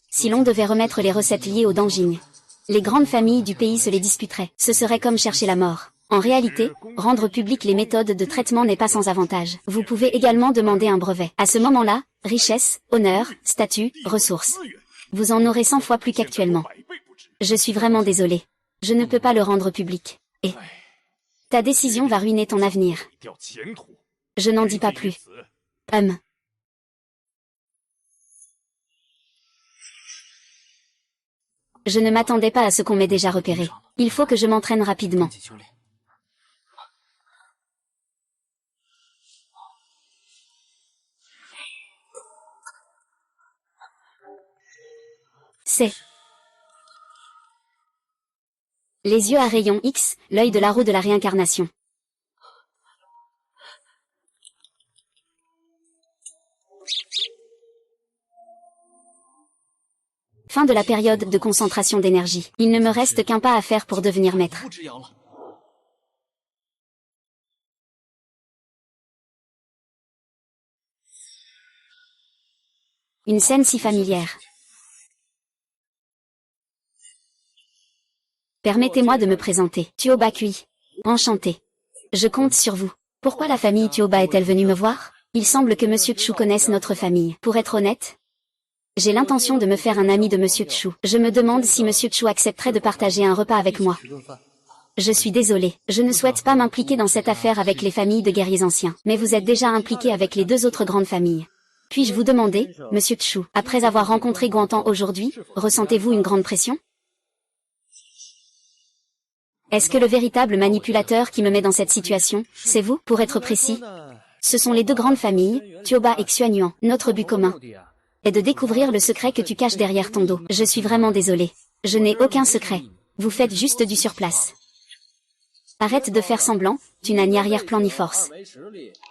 A: Si l'on devait remettre les recettes liées au Danjing, les grandes familles du pays se les disputeraient. Ce serait comme chercher la mort. En réalité, rendre public les méthodes de traitement n'est pas sans avantage. Vous pouvez également demander un brevet. À ce moment-là, richesse, honneur, statut, ressources. Vous en aurez 100 fois plus qu'actuellement. Je suis vraiment désolé. Je ne peux pas le rendre public. Et ta décision va ruiner ton avenir. Je n'en dis pas plus. Je ne m'attendais pas à ce qu'on m'ait déjà repéré. Il faut que je m'entraîne rapidement. C'est les yeux à rayon X, l'œil de la roue de la réincarnation. Fin de la période de concentration d'énergie. Il ne me reste qu'un pas à faire pour devenir maître. Une scène si familière. Permettez-moi de me présenter. Tuoba Kui. Enchanté. Je compte sur vous. Pourquoi la famille Tuoba est-elle venue me voir? Il semble que Monsieur Chu connaisse notre famille. Pour être honnête, j'ai l'intention de me faire un ami de Monsieur Chu. Je me demande si Monsieur Chu accepterait de partager un repas avec moi. Je suis désolé, je ne souhaite pas m'impliquer dans cette affaire avec les familles de guerriers anciens. Mais vous êtes déjà impliqué avec les deux autres grandes familles. Puis-je vous demander, Monsieur Chu, après avoir rencontré Guantan aujourd'hui, ressentez-vous une grande pression? Est-ce que le véritable manipulateur qui me met dans cette situation, c'est vous, pour être précis? Ce sont les deux grandes familles, Tuoba et Xuanyuan. Notre but commun est de découvrir le secret que tu caches derrière ton dos. Je suis vraiment désolé. Je n'ai aucun secret. Vous faites juste du surplace. Arrête de faire semblant, tu n'as ni arrière-plan ni force.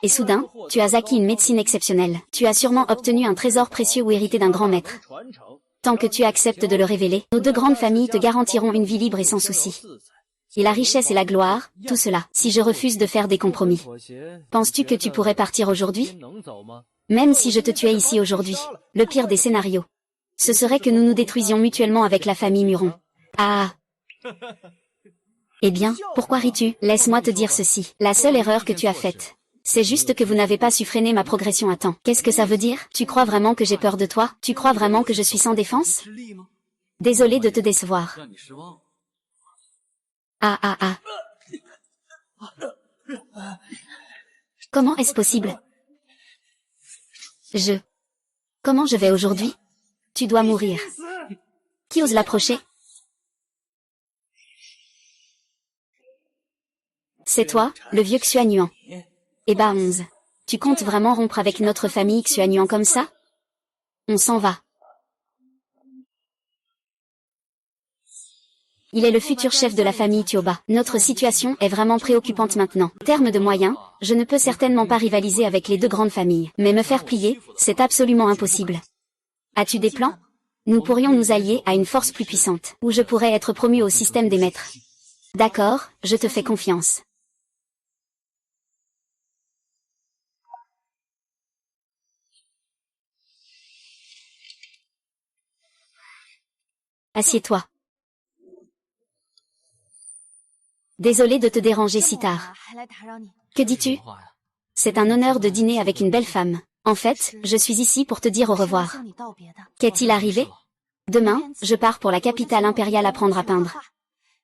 A: Et soudain, tu as acquis une médecine exceptionnelle. Tu as sûrement obtenu un trésor précieux ou hérité d'un grand maître. Tant que tu acceptes de le révéler, nos deux grandes familles te garantiront une vie libre et sans souci. Et la richesse et la gloire, tout cela, si je refuse de faire des compromis. Penses-tu que tu pourrais partir aujourd'hui? Même si je te tuais ici aujourd'hui, le pire des scénarios, ce serait que nous nous détruisions mutuellement avec la famille Muron. Ah! Eh bien, pourquoi ris-tu? Laisse-moi te dire ceci. La seule erreur que tu as faite, c'est juste que vous n'avez pas su freiner ma progression à temps. Qu'est-ce que ça veut dire? Tu crois vraiment que j'ai peur de toi? Tu crois vraiment que je suis sans défense? Désolé de te décevoir. Ah ah ah. Comment est-ce possible? Comment je vais aujourd'hui? Tu dois mourir. Qui ose l'approcher? C'est toi, le vieux Xuanyuan. Eh bah 11. Tu comptes vraiment rompre avec notre famille Xuanyuan comme ça? On s'en va. Il est le futur chef de la famille Tuoba. Notre situation est vraiment préoccupante maintenant. En termes de moyens, je ne peux certainement pas rivaliser avec les deux grandes familles. Mais me faire plier, c'est absolument impossible. As-tu des plans? Nous pourrions nous allier à une force plus puissante, ou je pourrais être promu au système des maîtres. D'accord, je te fais confiance. Assieds-toi. Désolé de te déranger si tard. Que dis-tu? C'est un honneur de dîner avec une belle femme. En fait, je suis ici pour te dire au revoir. Qu'est-il arrivé? Demain, je pars pour la capitale impériale apprendre à peindre.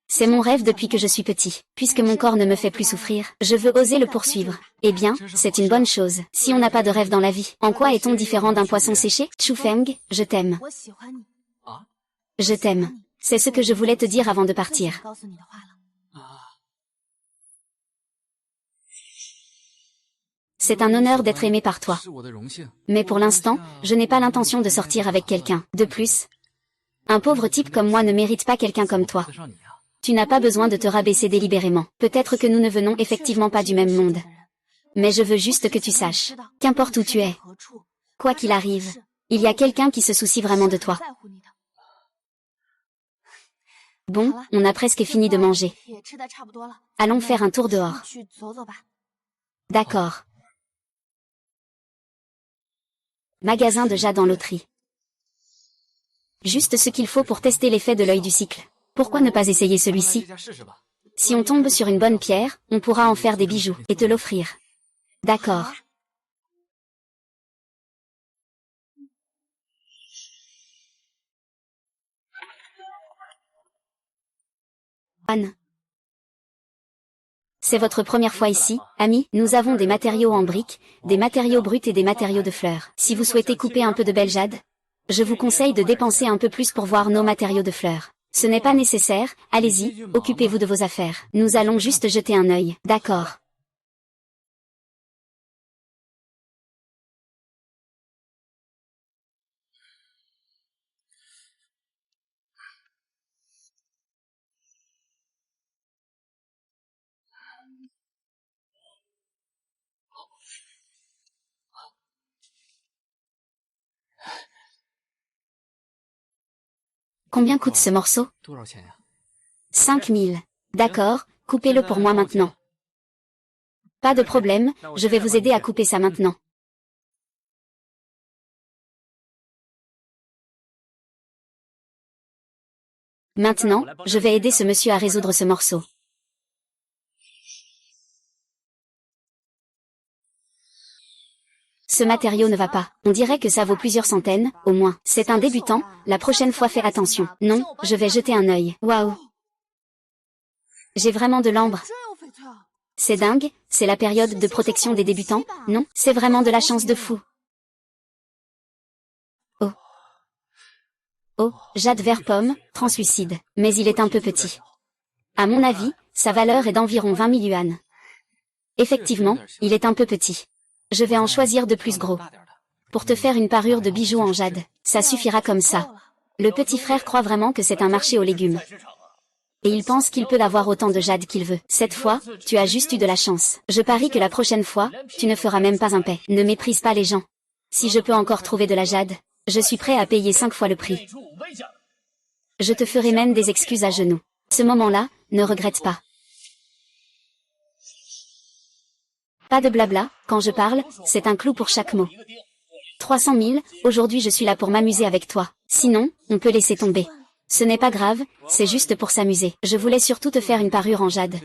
A: C'est mon rêve depuis que je suis petit. Puisque mon corps ne me fait plus souffrir, je veux oser le poursuivre. Eh bien, c'est une bonne chose. Si on n'a pas de rêve dans la vie, en quoi est-on différent d'un poisson séché? Chu Feng, je t'aime. Je t'aime. C'est ce que je voulais te dire avant de partir. C'est un honneur d'être aimé par toi. Mais pour l'instant, je n'ai pas l'intention de sortir avec quelqu'un. De plus, un pauvre type comme moi ne mérite pas quelqu'un comme toi. Tu n'as pas besoin de te rabaisser délibérément. Peut-être que nous ne venons effectivement pas du même monde. Mais je veux juste que tu saches, qu'importe où tu es, quoi qu'il arrive, il y a quelqu'un qui se soucie vraiment de toi. Bon, on a presque fini de manger. Allons faire un tour dehors. D'accord. Magasin de jade en loterie. Juste ce qu'il faut pour tester l'effet de l'œil du cycle. Pourquoi ne pas essayer celui-ci? Si on tombe sur une bonne pierre, on pourra en faire des bijoux, et te l'offrir. D'accord. Anne. C'est votre première fois ici, ami? Nous avons des matériaux en briques, des matériaux bruts et des matériaux de fleurs. Si vous souhaitez couper un peu de belle jade, je vous conseille de dépenser un peu plus pour voir nos matériaux de fleurs. Ce n'est pas nécessaire, allez-y, occupez-vous de vos affaires. Nous allons juste jeter un œil. D'accord. Combien coûte ce morceau? 5000. D'accord, coupez-le pour moi maintenant. Pas de problème, je vais vous aider à couper ça maintenant. Maintenant, je vais aider ce monsieur à résoudre ce morceau. Ce matériau ne va pas. On dirait que ça vaut plusieurs centaines, au moins. C'est un débutant, la prochaine fois fais attention. Non, je vais jeter un œil. Waouh! J'ai vraiment de l'ambre. C'est dingue, c'est la période de protection des débutants, non? C'est vraiment de la chance de fou. Oh. Oh, jade vert pomme, translucide. Mais il est un peu petit. À mon avis, sa valeur est d'environ 20 000 yuan. Effectivement, il est un peu petit. Je vais en choisir de plus gros. Pour te faire une parure de bijoux en jade, ça suffira comme ça. Le petit frère croit vraiment que c'est un marché aux légumes. Et il pense qu'il peut avoir autant de jade qu'il veut. Cette fois, tu as juste eu de la chance. Je parie que la prochaine fois, tu ne feras même pas un paix. Ne méprise pas les gens. Si je peux encore trouver de la jade, je suis prêt à payer 5 fois le prix. Je te ferai même des excuses à genoux. Ce moment-là, ne regrette pas. Pas de blabla, quand je parle, c'est un clou pour chaque mot. 300 000, aujourd'hui je suis là pour m'amuser avec toi. Sinon, on peut laisser tomber. Ce n'est pas grave, c'est juste pour s'amuser. Je voulais surtout te faire une parure en jade.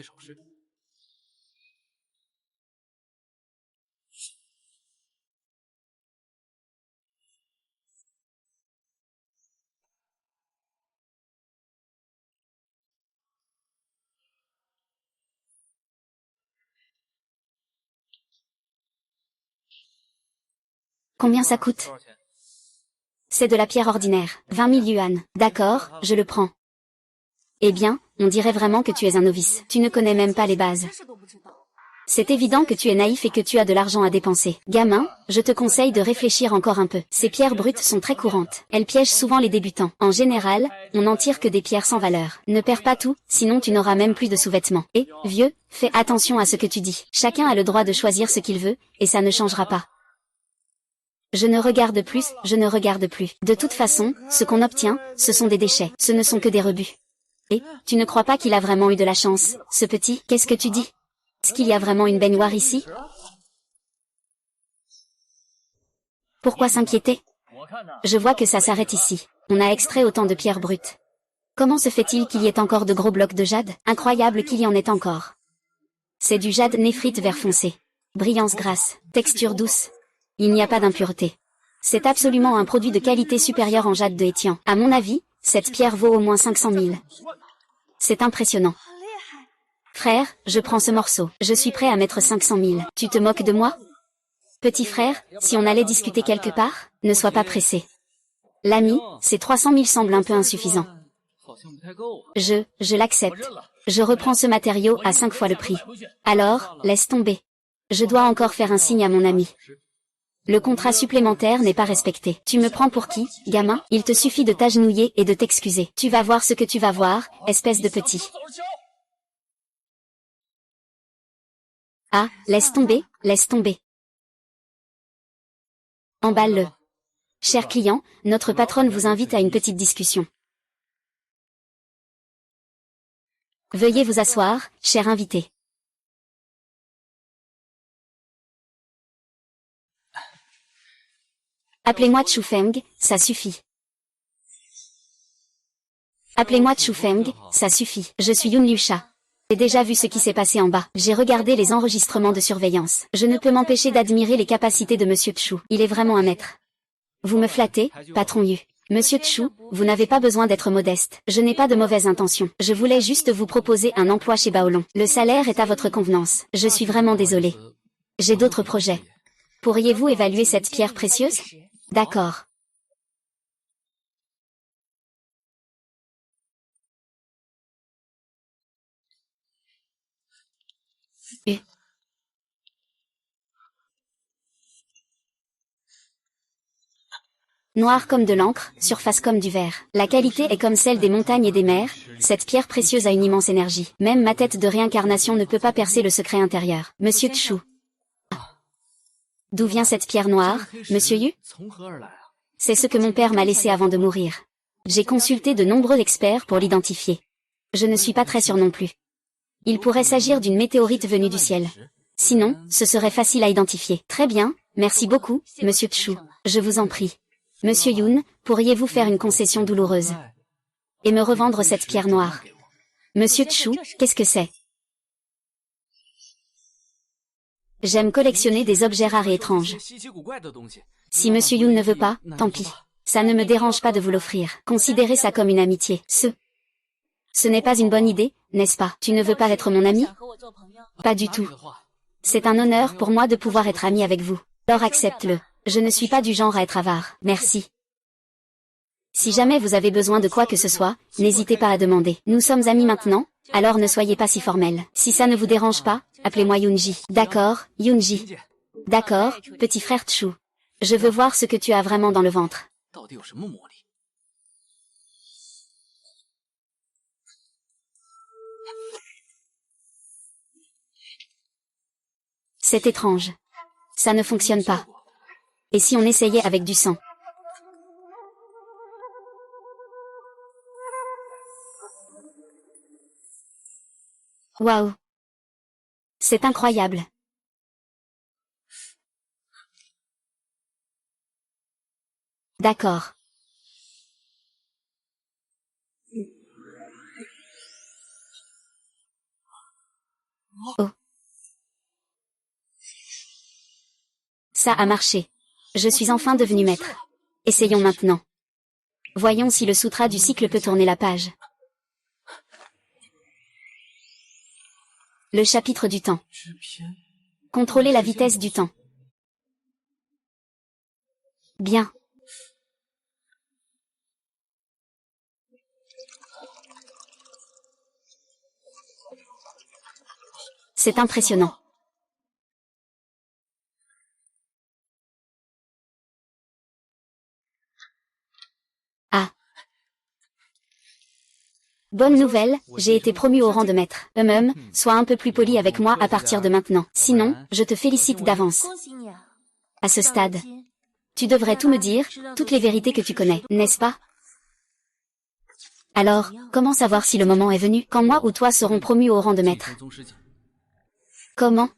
A: Combien ça coûte? C'est de la pierre ordinaire, 20 000 yuan. D'accord, je le prends. Eh bien, on dirait vraiment que tu es un novice. Tu ne connais même pas les bases. C'est évident que tu es naïf et que tu as de l'argent à dépenser. Gamin, je te conseille de réfléchir encore un peu. Ces pierres brutes sont très courantes. Elles piègent souvent les débutants. En général, on n'en tire que des pierres sans valeur. Ne perds pas tout, sinon tu n'auras même plus de sous-vêtements. Et, vieux, fais attention à ce que tu dis. Chacun a le droit de choisir ce qu'il veut, et ça ne changera pas. Je ne regarde plus, je ne regarde plus. De toute façon, ce qu'on obtient, ce sont des déchets. Ce ne sont que des rebuts. Et, tu ne crois pas qu'il a vraiment eu de la chance, ce petit? Qu'est-ce que tu dis? Est-ce qu'il y a vraiment une baignoire ici? Pourquoi s'inquiéter? Je vois que ça s'arrête ici. On a extrait autant de pierres brutes. Comment se fait-il qu'il y ait encore de gros blocs de jade? Incroyable qu'il y en ait encore. C'est du jade néphrite vert foncé. Brillance grasse, texture douce. Il n'y a pas d'impureté. C'est absolument un produit de qualité supérieure en jade de Hétian. À mon avis, cette pierre vaut au moins 500 000. C'est impressionnant. Frère, je prends ce morceau. Je suis prêt à mettre 500 000. Tu te moques de moi? Petit frère, si on allait discuter quelque part, ne sois pas pressé. L'ami, ces 300 000 semblent un peu insuffisants. Je l'accepte. Je reprends ce matériau à 5 fois le prix. Alors, laisse tomber. Je dois encore faire un signe à mon ami. Le contrat supplémentaire n'est pas respecté. Tu me prends pour qui, gamin? Il te suffit de t'agenouiller et de t'excuser. Tu vas voir ce que tu vas voir, espèce de petit. Ah, laisse tomber, laisse tomber. Emballe-le. Cher client, notre patronne vous invite à une petite discussion. Veuillez vous asseoir, cher invité. Appelez-moi Chufeng, ça suffit. Appelez-moi Chufeng, ça suffit. Je suis Yun Liusha. J'ai déjà vu ce qui s'est passé en bas. J'ai regardé les enregistrements de surveillance. Je ne peux m'empêcher d'admirer les capacités de Monsieur Chu. Il est vraiment un maître. Vous me flattez, patron Yu. Monsieur Chu, vous n'avez pas besoin d'être modeste. Je n'ai pas de mauvaises intentions. Je voulais juste vous proposer un emploi chez Baolong. Le salaire est à votre convenance. Je suis vraiment désolé. J'ai d'autres projets. Pourriez-vous évaluer cette pierre précieuse? D'accord. Noir comme de l'encre, surface comme du verre. La qualité est comme celle des montagnes et des mers, cette pierre précieuse a une immense énergie. Même ma tête de réincarnation ne peut pas percer le secret intérieur. Monsieur Chu. D'où vient cette pierre noire, monsieur Yu? C'est ce que mon père m'a laissé avant de mourir. J'ai consulté de nombreux experts pour l'identifier. Je ne suis pas très sûr non plus. Il pourrait s'agir d'une météorite venue du ciel. Sinon, ce serait facile à identifier. Très bien, merci beaucoup, Monsieur Chu. Je vous en prie. Monsieur Yoon, pourriez-vous faire une concession douloureuse et me revendre cette pierre noire? Monsieur Chu, qu'est-ce que c'est? J'aime collectionner des objets rares et étranges. Si Monsieur Yoon ne veut pas, tant pis. Ça ne me dérange pas de vous l'offrir. Considérez ça comme une amitié. Ce n'est pas une bonne idée, n'est-ce pas? Tu ne veux pas être mon ami? Pas du tout. C'est un honneur pour moi de pouvoir être ami avec vous. Alors accepte-le. Je ne suis pas du genre à être avare. Merci. Si jamais vous avez besoin de quoi que ce soit, n'hésitez pas à demander. Nous sommes amis maintenant, alors ne soyez pas si formel. Si ça ne vous dérange pas, appelez-moi Yoonji. D'accord, Yoonji. D'accord, petit frère Chu. Je veux voir ce que tu as vraiment dans le ventre. C'est étrange. Ça ne fonctionne pas. Et si on essayait avec du sang? Waouh! C'est incroyable. D'accord. Oh. Ça a marché. Je suis enfin devenu maître. Essayons maintenant. Voyons si le sutra du cycle peut tourner la page. Le chapitre du temps. Contrôler la vitesse du temps. Bien. C'est impressionnant. Ah. Bonne nouvelle, j'ai été promu au rang de maître. Sois un peu plus poli avec moi à partir de maintenant. Sinon, je te félicite d'avance. À ce stade, tu devrais tout me dire, toutes les vérités que tu connais, n'est-ce pas? Alors, comment savoir si le moment est venu, quand moi ou toi serons promus au rang de maître? Comment?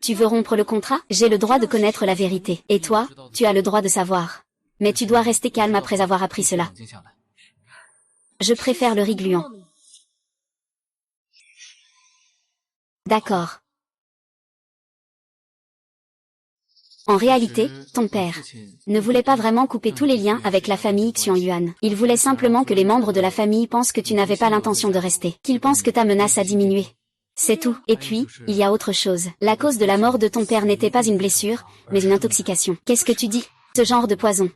A: Tu veux rompre le contrat? J'ai le droit de connaître la vérité. Et toi, tu as le droit de savoir. Mais tu dois rester calme après avoir appris cela. Je préfère le riz gluant. D'accord. En réalité, ton père ne voulait pas vraiment couper tous les liens avec la famille Xianyuan. Il voulait simplement que les membres de la famille pensent que tu n'avais pas l'intention de rester, qu'ils pensent que ta menace a diminué. C'est tout. Et puis, il y a autre chose. La cause de la mort de ton père n'était pas une blessure, mais une intoxication. Qu'est-ce que tu dis? Ce genre de poison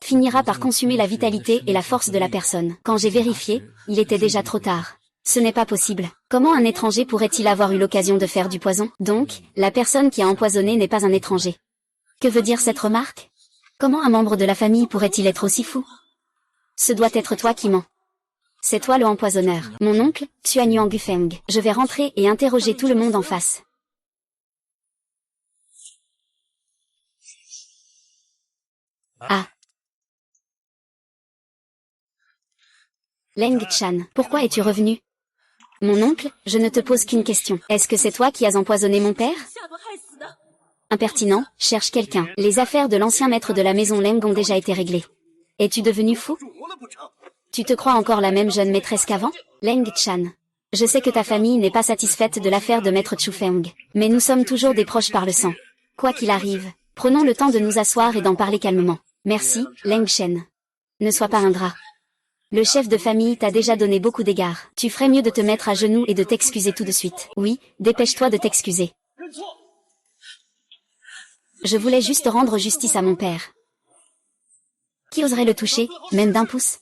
A: finira par consumer la vitalité et la force de la personne. Quand j'ai vérifié, il était déjà trop tard. Ce n'est pas possible. Comment un étranger pourrait-il avoir eu l'occasion de faire du poison? Donc, la personne qui a empoisonné n'est pas un étranger. Que veut dire cette remarque? Comment un membre de la famille pourrait-il être aussi fou? Ce doit être toi qui mens. C'est toi le empoisonneur. Mon oncle, Xuanyuan Gufeng. Je vais rentrer et interroger tout le monde en face. Ah. Leng Chan, pourquoi es-tu revenu? Mon oncle, je ne te pose qu'une question. Est-ce que c'est toi qui as empoisonné mon père? Impertinent, cherche quelqu'un. Les affaires de l'ancien maître de la maison Leng ont déjà été réglées. Es-tu devenu fou? Tu te crois encore la même jeune maîtresse qu'avant? Leng Chan. Je sais que ta famille n'est pas satisfaite de l'affaire de maître Chu Feng. Mais nous sommes toujours des proches par le sang. Quoi qu'il arrive, prenons le temps de nous asseoir et d'en parler calmement. Merci, Leng Shen. Ne sois pas ingrat. Le chef de famille t'a déjà donné beaucoup d'égards. Tu ferais mieux de te mettre à genoux et de t'excuser tout de suite. Oui, dépêche-toi de t'excuser. Je voulais juste rendre justice à mon père. Qui oserait le toucher, même d'un pouce?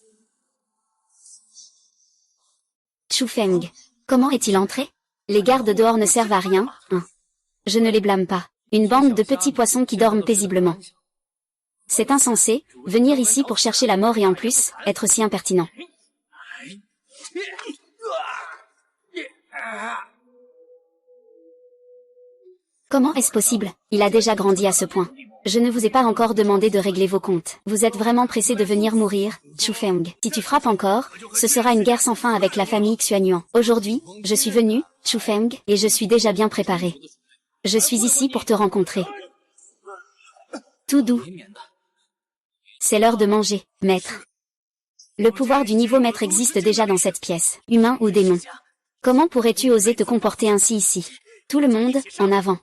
A: Chu Feng. Comment est-il entré? Les gardes dehors ne servent à rien, hein. Je ne les blâme pas. Une bande de petits poissons qui dorment paisiblement. C'est insensé, venir ici pour chercher la mort et en plus, être si impertinent. Comment est-ce possible? Il a déjà grandi à ce point. Je ne vous ai pas encore demandé de régler vos comptes. Vous êtes vraiment pressé de venir mourir, Chu Feng. Si tu frappes encore, ce sera une guerre sans fin avec la famille Xuanyuan. Aujourd'hui, je suis venu, Chu Feng, et je suis déjà bien préparé. Je suis ici pour te rencontrer. Tout doux. C'est l'heure de manger, maître. Le pouvoir du niveau maître existe déjà dans cette pièce, humain ou démon. Comment pourrais-tu oser te comporter ainsi ici? Tout le monde, en avant.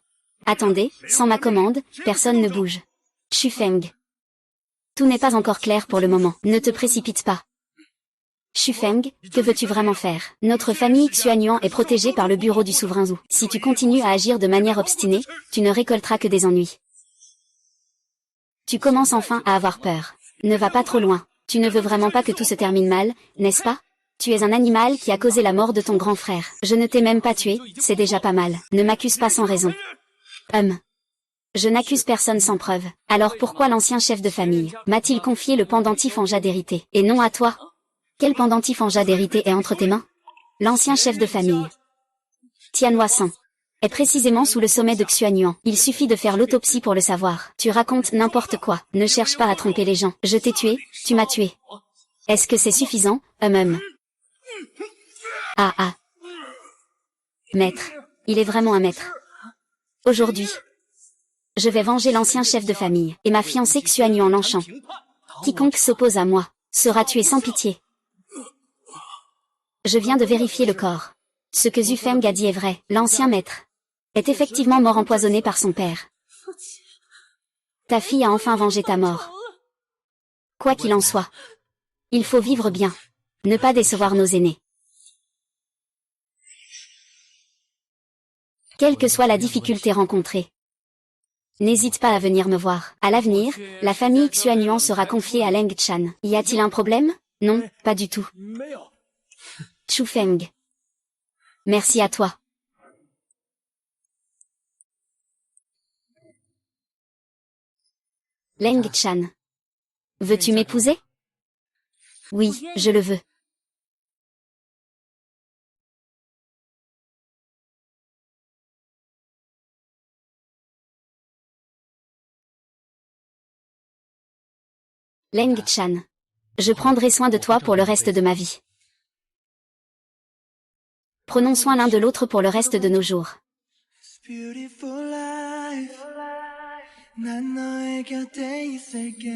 A: Attendez, sans ma commande, personne ne bouge. Chu Feng. Tout n'est pas encore clair pour le moment, ne te précipite pas. Chu Feng, que veux-tu vraiment faire? Notre famille Xuanyuan est protégée par le bureau du souverain Zhou. Si tu continues à agir de manière obstinée, tu ne récolteras que des ennuis. Tu commences enfin à avoir peur. Ne va pas trop loin. Tu ne veux vraiment pas que tout se termine mal, n'est-ce pas? Tu es un animal qui a causé la mort de ton grand frère. Je ne t'ai même pas tué, c'est déjà pas mal. Ne m'accuse pas sans raison. Je n'accuse personne sans preuve. Alors pourquoi l'ancien chef de famille m'a-t-il confié le pendentif en jade hérité, et non à toi? Quel pendentif en jade hérité est entre tes mains? L'ancien chef de famille, Tianhua-san, est précisément sous le sommet de Xuanyuan. Il suffit de faire l'autopsie pour le savoir. Tu racontes n'importe quoi. Ne cherche pas à tromper les gens. Je t'ai tué, tu m'as tué. Est-ce que c'est suffisant? Ah. Maître. Il est vraiment un maître. Aujourd'hui, je vais venger l'ancien chef de famille, et ma fiancée Xuanyuan Lanchang. Quiconque s'oppose à moi, sera tué sans pitié. Je viens de vérifier le corps. Ce que Zhu Feng a dit est vrai. L'ancien maître est effectivement mort empoisonné par son père. Ta fille a enfin vengé ta mort. Quoi qu'il en soit, il faut vivre bien. Ne pas décevoir nos aînés. Quelle que soit la difficulté rencontrée, n'hésite pas à venir me voir. À l'avenir, la famille Xuanyuan sera confiée à Leng Chan. Y a-t-il un problème? Non, pas du tout. Chu Feng. Merci à toi. Leng Chan. Veux-tu m'épouser? Oui, je le veux. Leng Chan. Je prendrai soin de toi pour le reste de ma vie. Prenons soin l'un de l'autre pour le reste de nos jours.
B: 난 너의 곁에 있을게